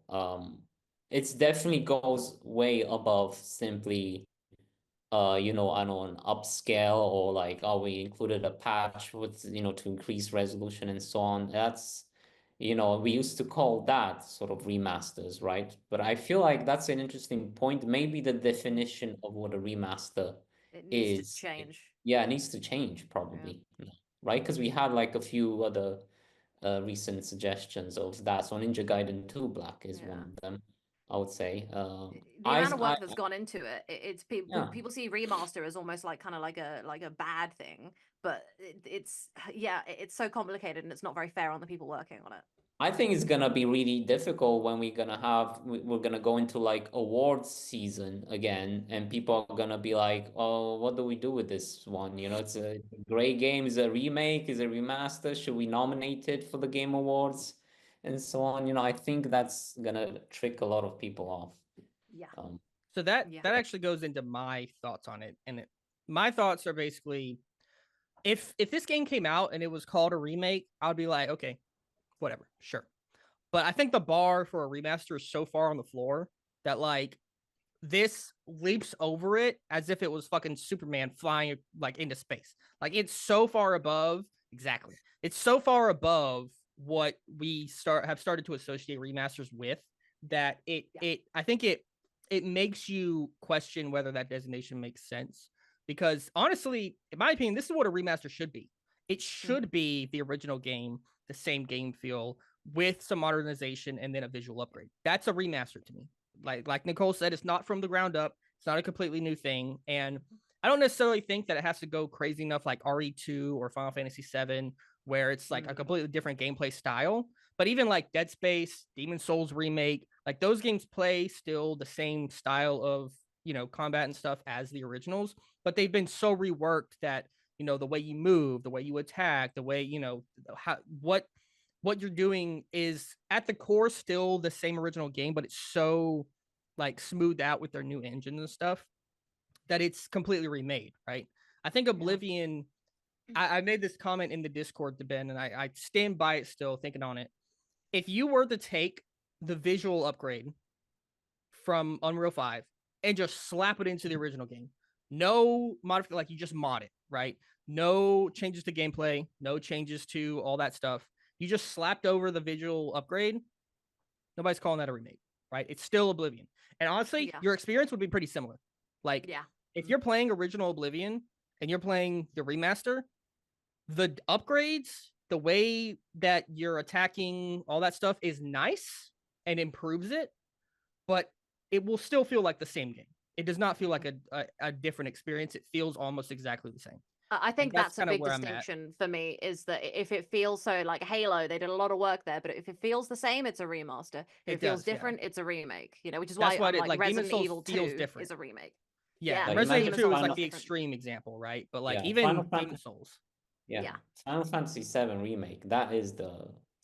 it definitely goes way above simply I know, an upscale or like, oh, we included a patch with, to increase resolution and so on. That's, we used to call that sort of remasters, right? But I feel like that's an interesting point. Maybe the definition of what a remaster It needs to is, change. yeah, it needs to change probably, right? Because we had like a few other recent suggestions of that. So Ninja Gaiden 2 Black is one of them, I would say. The amount of work that's gone into it's people Yeah. people see remaster as almost like kind of like a bad thing, but it's so complicated and it's not very fair on the people working on it. I think it's gonna be really difficult when we're gonna go into like awards season again, and people are gonna be like, "Oh, what do we do with this one? It's a great game. Is it a remake? Is it a remaster? Should we nominate it for the Game Awards?" And so on. I think that's gonna trick a lot of people off. Yeah. So that actually goes into my thoughts on it, and my thoughts are basically, if this game came out and it was called a remake, I would be like, okay, whatever, sure. But I think the bar for a remaster is so far on the floor that like this leaps over it as if it was fucking Superman flying like into space. Like it's so far above, exactly. It's so far above what we have started to associate remasters with that I think it makes you question whether that designation makes sense. Because honestly, in my opinion, this is what a remaster should be. It should be the original game, the same game feel with some modernization and then a visual upgrade. That's a remaster to me. Like Nicole said, it's not from the ground up. It's not a completely new thing. And I don't necessarily think that it has to go crazy enough like RE2 or Final Fantasy 7, where it's like a completely different gameplay style. But even like Dead Space, Demon Souls remake, like those games play still the same style of, combat and stuff as the originals, but they've been so reworked that, the way you move, the way you attack, the way, what you're doing is at the core still the same original game, but it's so like smoothed out with their new engine and stuff that it's completely remade, right? I think Oblivion, I made this comment in the Discord to Ben, and I stand by it still, thinking on it. If you were to take the visual upgrade from Unreal 5 and just slap it into the original game, no modification, like you just mod it, right? No changes to gameplay, no changes to all that stuff. You just slapped over the visual upgrade. Nobody's calling that a remake, right? It's still Oblivion. And honestly, your experience would be pretty similar. Like, if you're playing original Oblivion and you're playing the remaster, the upgrades, the way that you're attacking, all that stuff is nice and improves it, but it will still feel like the same game. It does not feel like a different experience. It feels almost exactly the same. I think that's that's a kinda big where I'm at. distinction for me, is that if it feels so like Halo, they did a lot of work there, but if it feels the same, it's a remaster. If It it feels does, yeah. different, it's a remake, which is That's why what I'm it like like, Demon Resident Souls Evil feels 2 different. is a remake. Yeah, Like, Resident imagine Evil 2 is, Final- like, the different. extreme example, right? But, like, Yeah, even Final Demon Fantasy- Souls. Yeah. Yeah. Final Fantasy VII Remake, that is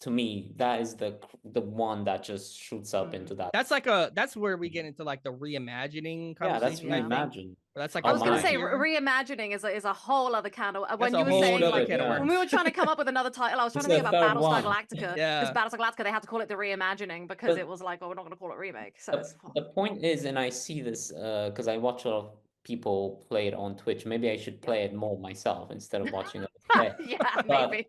to me, that is the one that just shoots up into that. That's where we get into, like, the reimagining Yeah, that's conversation, I think. reimagined. But that's, like, I a was going lot to say easier. reimagining is a whole other can of when That's you a were whole saying other like can of yeah. when we were worms. trying to come up with another title, I was trying It's to think the about third Battlestar one. Galactica. Yeah. Because Battlestar Galactica they had to call it the reimagining because But- it was like, well, we're not going to call it remake. So The point is, and I see this because I watch a lot of people play it on Twitch. Maybe I should play it more myself instead of watching others play. yeah, But maybe.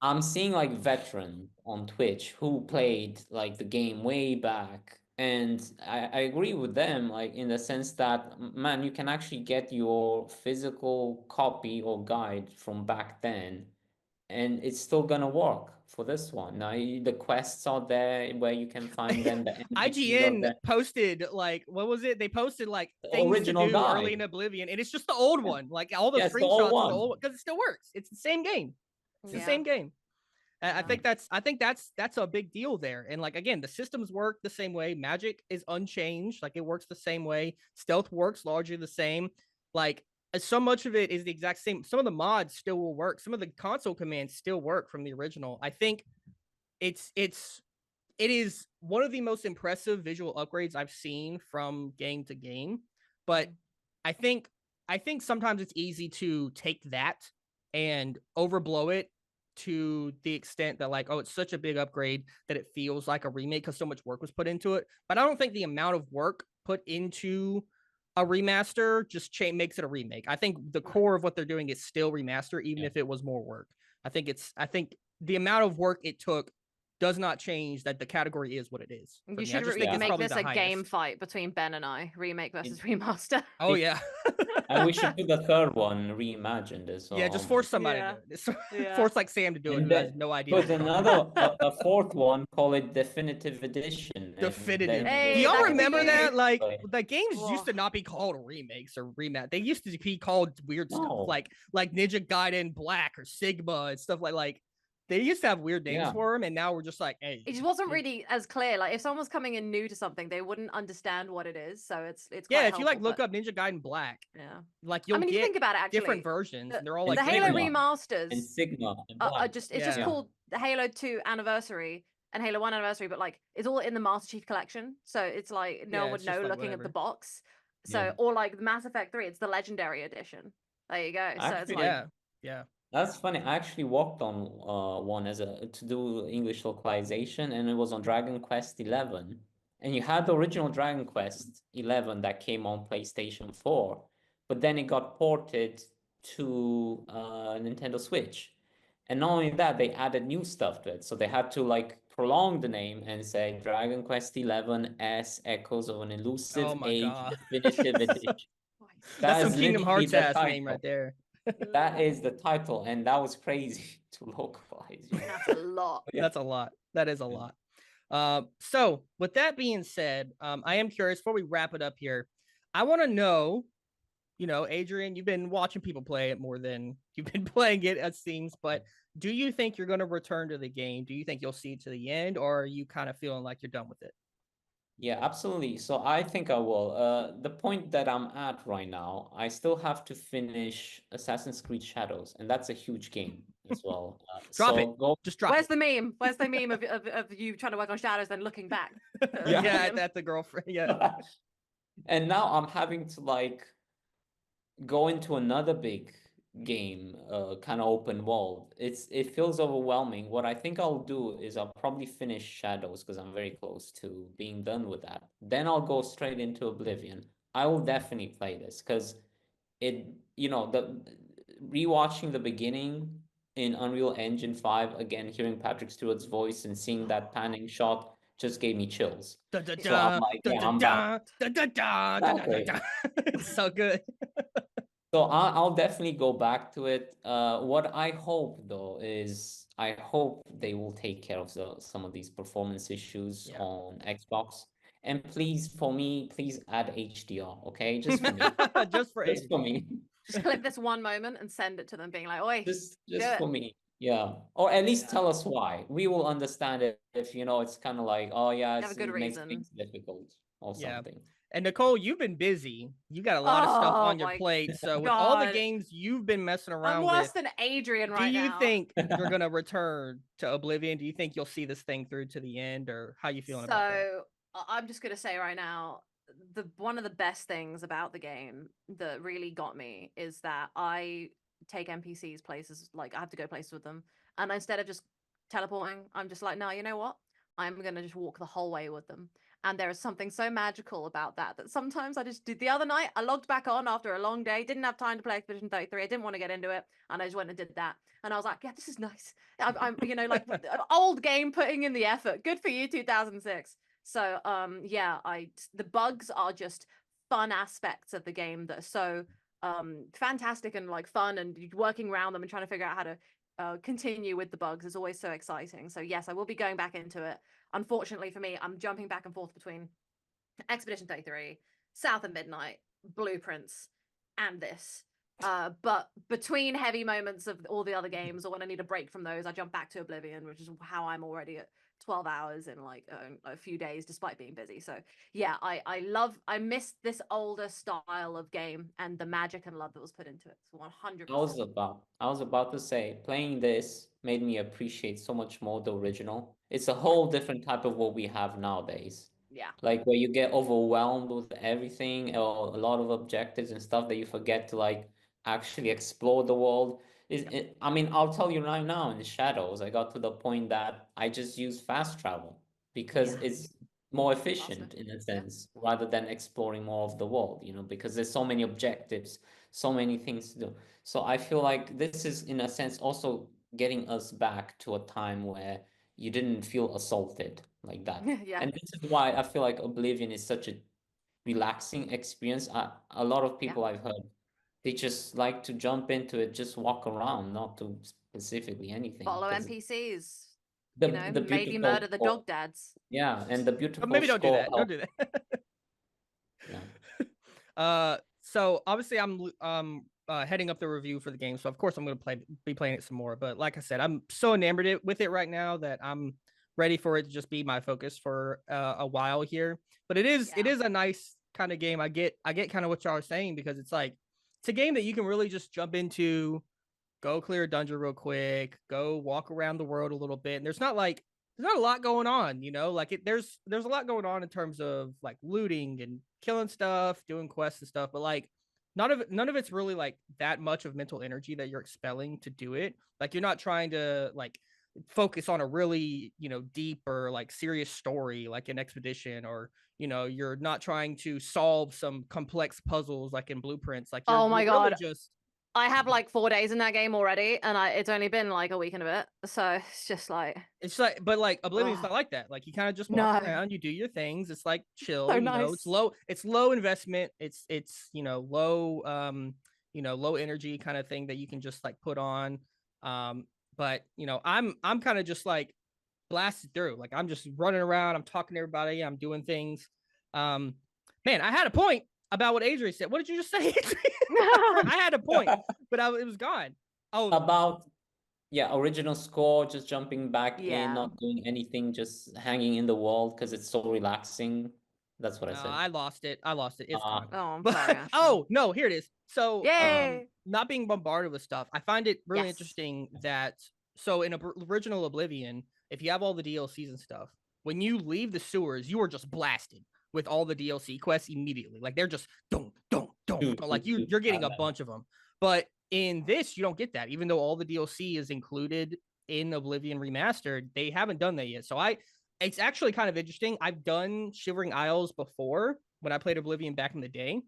I'm seeing like veteran on Twitch who played like the game way back, and I agree with them, like in the sense that man, you can actually get your physical copy or guide from back then, and it's still gonna work for this one. Now the quests are there where you can find them. The NPCs are IGN there. posted, like, what was it? They posted, like, The things to original do early in guide. Oblivion, and it's just the old one. Like, all the Yeah, it's the old screenshots of the one. old one, because it still works. It's the same game. It's the same game. I think that's a big deal there. And, like, again, the systems work the same way. Magic is unchanged. Like, it works the same way. Stealth works largely the same. Like, so much of it is the exact same. Some of the mods still will work. Some of the console commands still work from the original. I think it is one of the most impressive visual upgrades I've seen from game to game. But I think sometimes it's easy to take that and overblow it to the extent that, like, oh, it's such a big upgrade that it feels like a remake because so much work was put into it. But I don't think the amount of work put into a remaster just makes it a remake. I think the core of what they're doing is still remaster, even if it was more work. I think the amount of work it took does not change that the category is what it is. You should make this a game fight between Ben and I, remake versus remaster. Oh yeah. And we should do the third one reimagined as well. Yeah, just force somebody to do it. Force like Sam to do it, who has no idea. Put another a fourth one, call it Definitive Edition. Definitive. Hey, do y'all that remember that? Like, the games Whoa. used to not be called remakes or remat. They used to be called weird stuff, like Ninja Gaiden Black or Sigma and stuff like. They used to have weird names for them, and now we're just like, hey. It just wasn't really as clear. Like, if someone's coming in new to something, they wouldn't understand what it is. So it's yeah. Quite If you like look up Ninja Gaiden Black, like you'll you get think about it, actually, different versions. And they're all the like Halo Sigma remasters and Sigma. are just just called the Halo 2 Anniversary and Halo 1 Anniversary, but like it's all in the Master Chief Collection. So it's like no one would know looking at the box. So or like the Mass Effect 3, it's the Legendary Edition. There you go. Actually, so it's like yeah. That's funny. I actually worked on one to do English localization, and it was on Dragon Quest 11. And you had the original Dragon Quest 11 that came on PlayStation 4, but then it got ported to Nintendo Switch. And not only that, they added new stuff to it. So they had to like prolong the name and say Dragon Quest 11 S Echoes of an Elusive Age Definitive Edition. That's some Kingdom Hearts ass name right there. That is the title, and that was crazy to localize. That's a lot. That's a lot. That is a lot. So with that being said, I am curious before we wrap it up here. I want to know, Adrian, you've been watching people play it more than you've been playing it, it seems, but do you think you're going to return to the game? Do you think you'll see it to the end, or are you kind of feeling like you're done with it? Yeah, absolutely. So I think I will. The point that I'm at right now, I still have to finish Assassin's Creed Shadows, and that's a huge game as well. Drop it. Just drop Where's it. the meme? Where's the meme of you trying to work on Shadows then looking back? At the girlfriend. Yeah. And now I'm having to like go into another big game, kind of open world. It feels overwhelming. What I think I'll do is I'll probably finish Shadows because I'm very close to being done with that. Then I'll go straight into Oblivion. I will definitely play this because the rewatching the beginning in Unreal Engine 5 again, hearing Patrick Stewart's voice and seeing that panning shot just gave me chills. So I'm like, I'm back. It's so good. So I'll definitely go back to it. What I hope though is I hope they will take care of some of these performance issues on Xbox. And please, for me, please add HDR, okay? Just for me. Just for me. Just clip this one moment and send it to them, being like, "Oi, Just do it." for me. Yeah. Or at least Yeah. tell us why. We will understand it if it's kind of like, oh yeah, Have a good it makes reason. things difficult or Yeah. something. And Nicole, you've been busy. You got a lot of stuff Oh on your my plate. So with all the God. games you've been messing I'm around worse with, than Adrian do right you now. think you're gonna return to Oblivion? Do you think you'll see this thing through to the end, or how you feeling about that? So I'm just gonna say right now, the one of the best things about the game that really got me is that I take NPCs places, like I have to go places with them, and instead of just teleporting, I'm just like, no, you know what? I'm gonna just walk the whole way with them. And there is something so magical about that sometimes I just did. The other night, I logged back on after a long day, didn't have time to play Expedition 33. I didn't want to get into it, and I just went and did that. And I was like, yeah, this is nice. I'm like an old game putting in the effort. Good for you, 2006. So yeah, the bugs are just fun aspects of the game that are so fantastic and like fun, and working around them and trying to figure out how to continue with the bugs is always so exciting. So yes, I will be going back into it. Unfortunately for me, I'm jumping back and forth between Expedition 33, South of Midnight, Blueprints, and this. But between heavy moments of all the other games, or when I need a break from those, I jump back to Oblivion, which is how I'm already at 12 hours in like a few days, despite being busy. So yeah, I miss this older style of game and the magic and love that was put into it. So 100%. I was about to say, playing this made me appreciate so much more the original. It's a whole different type of what we have nowadays. Yeah. Like where you get overwhelmed with everything or a lot of objectives and stuff that you forget to like actually explore the world. I mean, I'll tell you right now, in the Shadows, I got to the point that I just use fast travel because Yeah. it's more Faster. efficient in a Yeah. sense rather than exploring more of the world, because there's so many objectives, so many things to do. So I feel like this is in a sense also getting us back to a time where you didn't feel assaulted like that. Yeah. And this is why I feel like Oblivion is such a relaxing experience. A lot of Yeah. people I've heard, they just like to jump into it, just walk around, not to specifically anything. Follow Because NPCs. the Maybe beautiful murder the score, dog dads. yeah, and the But beautiful maybe don't do score that. Don't helps. do that. Yeah. So obviously I'm heading up the review for the game, so of course I'm gonna be playing it some more. But like I said, I'm so enamored with it right now that I'm ready for it to just be my focus for a while here. But it is a nice kind of game. I get kind of what y'all are saying, because it's like it's a game that you can really just jump into, go clear a dungeon real quick, go walk around the world a little bit, and there's not a lot going on, like there's a lot going on in terms of like looting and killing stuff, doing quests and stuff, but like none of it's really like that much of mental energy that you're expelling to do it. Like you're not trying to like focus on a really, deep or like serious story like an Expedition, or you're not trying to solve some complex puzzles like in Blueprints. Like Oh you're my really God. just I have like 4 days in that game already, and it's only been like a week and a bit. So it's just like, it's like, but like Oblivion's oh, not like that. Like you kind of just walk no, around, you do your things. It's like so chill, nice. it's low investment. It's low low energy kind of thing that you can just like put on. But I'm kind of just like blasted through. Like I'm just running around, I'm talking to everybody, I'm doing things. Man, I had a point about what Adrian said. What did you just say, Adrian? I had a point, but it was gone. Oh, About original score, just jumping back in, Yeah. not doing anything, just hanging in the world because it's so relaxing. That's what I no, said. I lost it. It's gone. Oh, I'm But sorry, Ashton. oh no, here it is. So Yay! not being bombarded with stuff. I find it really Yes. interesting that so in original Oblivion, if you have all the DLCs and stuff, when you leave the sewers, you are just blasted with all the DLC quests immediately. Like they're just don't like you're getting a bunch of them. But in this, you don't get that, even though all the DLC is included in Oblivion Remastered. They haven't done that yet. So it's actually kind of interesting. I've done Shivering Isles before when I played Oblivion back in the day,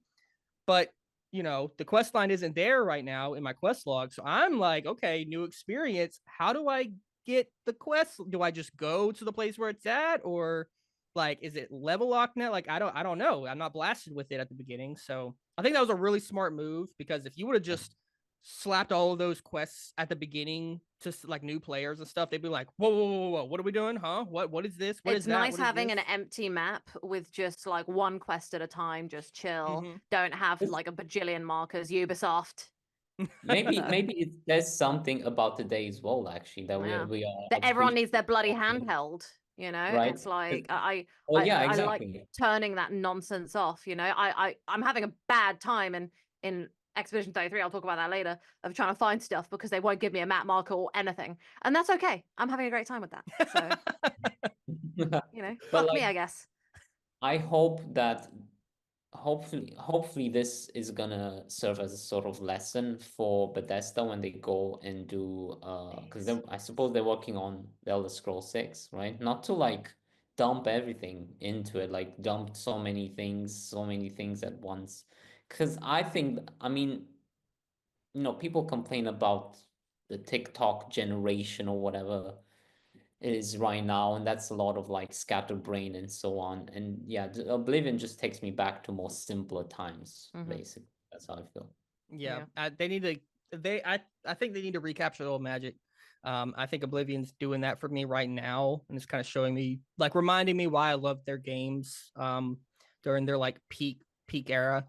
but the quest line isn't there right now in my quest log. So I'm like, okay, new experience. How do I get the quest? Do I just go to the place where it's at, or like is it level locked now? Like I don't know. I'm not blasted with it at the beginning. So I think that was a really smart move, because if you would have just slapped all of those quests at the beginning just like new players and stuff, they'd be like, whoa, whoa, whoa, whoa, what are we doing? Huh? What is this? What is It's that? nice What is having this? an empty map with just like one quest at a time, just chill. Mhm. Don't have It's- like a bajillion markers, Ubisoft. Maybe So, maybe it says something about today's world actually that yeah. we are That everyone needs their bloody appreciating, handheld, you know? right? It's like Oh yeah, I like exactly. turning that nonsense off, you know? I'm having a bad time in Expedition 33, I'll talk about that later, of trying to find stuff because they won't give me a map marker or anything. And that's okay. I'm having a great time with that. So, you know, But fuck like, me, I guess. I hope that hopefully this is gonna serve as a sort of lesson for Bethesda when they go and do because Jeez. I suppose they're working on the Elder Scrolls 6, right? Not to like dump everything into it, like dump so many things at once. Because I think, I mean, people complain about the TikTok generation or whatever it is right now, and that's a lot of like scatterbrain and so on. And yeah, Oblivion just takes me back to more simpler times, basically. That's how I feel. Yeah, they need to. I think they need to recapture the old magic. I think Oblivion's doing that for me right now, and it's kind of showing me, like, reminding me why I loved their games. During their like peak era.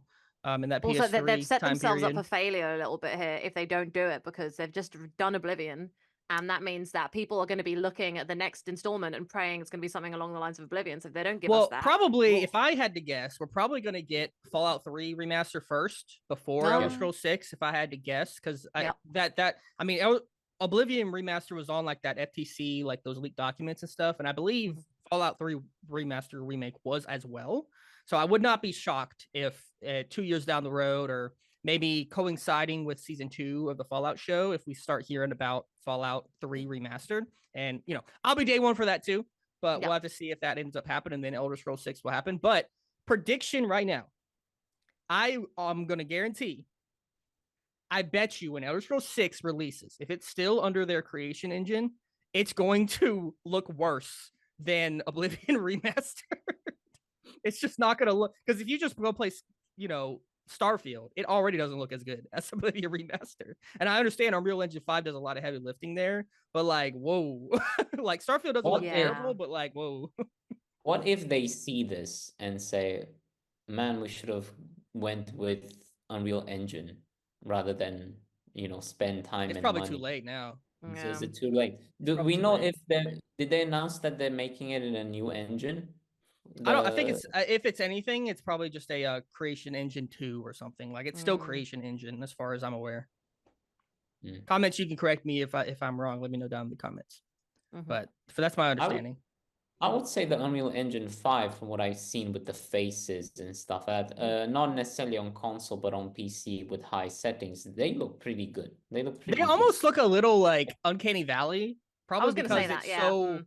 In that Also, they've PS3 set time themselves up period. for failure a little bit here if they don't do it because they've just done Oblivion. And that means that people are going to be looking at the next installment and praying it's going to be something along the lines of Oblivion. So if they don't give us Well, that, probably, whoa. if I had to guess, we're probably going to get Fallout 3 remaster first before Elder No. Scrolls 6, if I had to guess, because Yep. I mean, Oblivion remaster was on like that FTC, like those leaked documents and stuff, and I believe Fallout 3 remaster remake was as well. So I would not be shocked if 2 years down the road, or maybe coinciding with season 2 of the Fallout show, if we start hearing about Fallout 3 remastered. And I'll be day one for that too. But we'll have to see if that ends up happening. Then Elder Scrolls 6 will happen. But prediction right now, I am going to guarantee, I bet you when Elder Scrolls 6 releases, if it's still under their creation engine, it's going to look worse than Oblivion Remastered. It's just not going to look, because if you just go play, Starfield, it already doesn't look as good as Oblivion Remastered. And I understand Unreal Engine 5 does a lot of heavy lifting there, but like, whoa. Like, Starfield doesn't look terrible, but like, whoa. What if they see this and say, man, we should have went with Unreal Engine rather than, spend time It's and probably too money? late now. Is it too late? Do Probably we too know late. if did they announce that they're making it in a new engine? I think it's, if it's anything, it's probably just a Creation Engine 2 or something. Like, it's still Creation Engine as far as I'm aware. Comments, you can correct me if I'm wrong. Let me know down in the comments. But that's my understanding. I would say the Unreal Engine 5, from what I've seen with the faces and stuff, not necessarily on console, but on PC with high settings, they look pretty good. They almost look a little like Uncanny Valley, probably because it's yeah.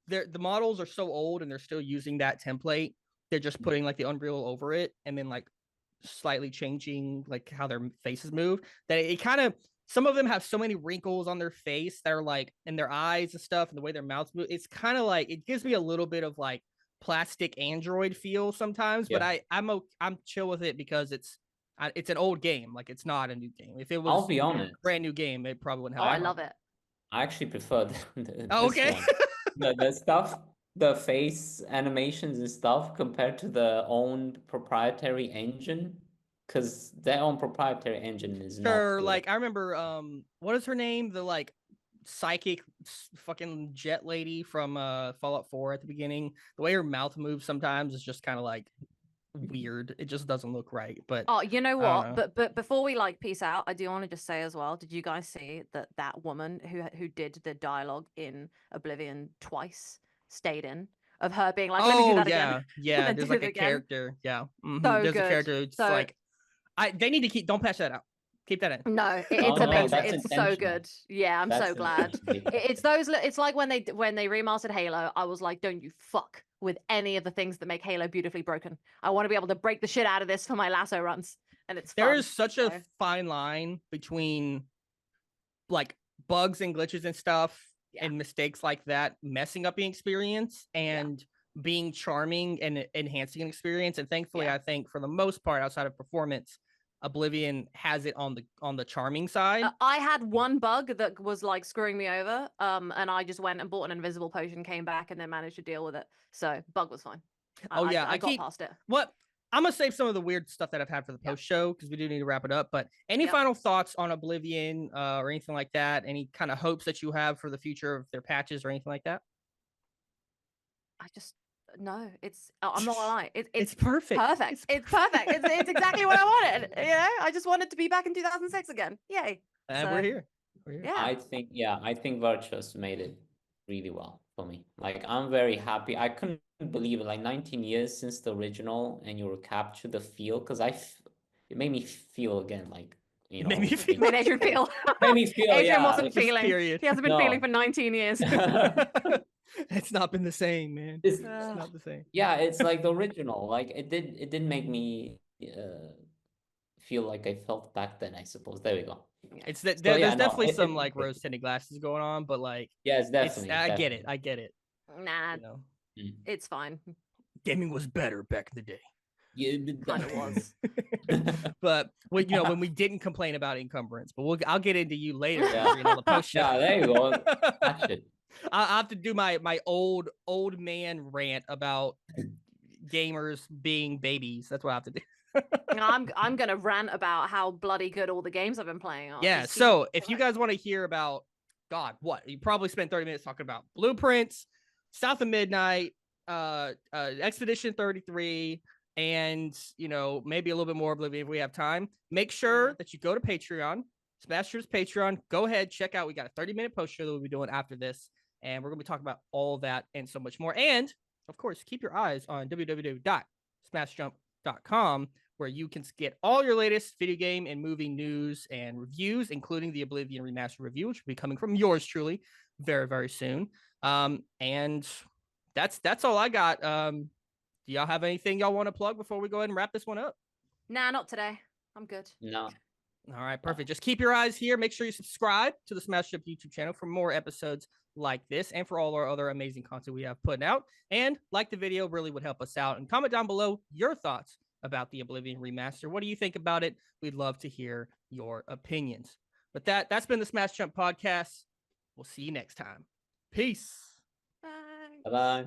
the models are so old and they're still using that template. They're just putting like the Unreal over it and then like slightly changing like how their faces move, that it kind of, some of them have so many wrinkles on their face that are like in their eyes and stuff, and the way their mouths move. It's kind of like, it gives me a little bit of like plastic Android feel sometimes, but I'm chill with it because it's an old game. Like, it's not a new game. If it was, I'll be honest, a brand new game, it probably wouldn't have. I love it. I actually prefer okay. the stuff, the face animations and stuff compared to the own proprietary engine, because their own proprietary engine is not good. Like, I remember, what is her name? The like psychic fucking jet lady from Fallout 4 at the beginning. The way her mouth moves sometimes is just kind of like weird. It just doesn't look right. But you know what? But before we like peace out, I do want to just say as well, did you guys see that woman who did the dialogue in Oblivion twice stayed in, of her being like, let me do that again. Yeah, there's like a character. Yeah. So there's good. A character. It's like, they need to don't patch that out. Keep that in. No, it's amazing. It's so intentional. good. Yeah, I'm so glad. It's like when they remastered Halo, I was like, don't you fuck with any of the things that make Halo beautifully broken. I want to be able to break the shit out of this for my lasso runs. And it's There fun, is such a fine line between like bugs and glitches and stuff and mistakes like that messing up the experience and being charming and enhancing an experience. And thankfully, I think for the most part, outside of performance, Oblivion has it on the charming side. I had one bug that was like screwing me over, and I just went and bought an invisible potion, came back, and then managed to deal with it. So bug was fine. I got past it. What I'm gonna save some of the weird stuff that I've had for the post show because we do need to wrap it up. But any final thoughts on Oblivion or anything like that? Any kind of hopes that you have for the future of their patches or anything like that? I just no. I'm not gonna lie. It's perfect. Perfect. It's perfect. It's exactly what I wanted. You know, I just wanted to be back in 2006 again. Yay! And we're here. Yeah. I think Virtuous made it really well for me. Like, I'm very happy. I couldn't believe it. Like 19 years since the original, and you recapture the feel, because it made me feel again, like, you know, Made me feel. Made Adrian feel. made me feel. Adrian Yeah, wasn't like, feeling. period. He hasn't been feeling for 19 years. It's not been the same, man. It's not the same. Yeah, it's like the original. Like, it did make me feel like I felt back then, I suppose. There we go. It's that So, there's yeah, no, definitely it- some it- like rose tinted glasses going on, but like Yeah, it's definitely. I get definitely. it. I get it. Nah, You know, it's fine. gaming was better back in the day. Yeah, Kind of was. But when we didn't complain about encumbrance, but I'll get into you later. Yeah. Adrian, on the post show. Yeah, there you go. That shit. I have to do my old man rant about gamers being babies. That's what I have to do. I'm gonna rant about how bloody good all the games I've been playing are. Yeah. Just So if you guys want to hear about what you probably spent 30 minutes talking about Blueprints, South of Midnight, Expedition 33, and maybe a little bit more Oblivion if we have time. Make sure that you go to Patreon, Smashers Patreon. Go ahead, check out. We got a 30-minute post show that we'll be doing after this, and we're gonna be talking about all that and so much more. And of course, keep your eyes on www.smashjump.com, where you can get all your latest video game and movie news and reviews, including the Oblivion Remastered review, which will be coming from yours truly very, very soon. And that's all I got. Do y'all have anything y'all want to plug before we go ahead and wrap this one up? Nah, not today. I'm good. No. All right, perfect. Just keep your eyes here. Make sure you subscribe to the Smash Up YouTube channel for more episodes like this and for all our other amazing content we have putting out. And like the video really would help us out. And comment down below your thoughts about the Oblivion Remaster. What do you think about it? We'd love to hear your opinions. But that's been the Smash Jump Podcast. We'll see you next time. Peace. Bye. Bye-bye.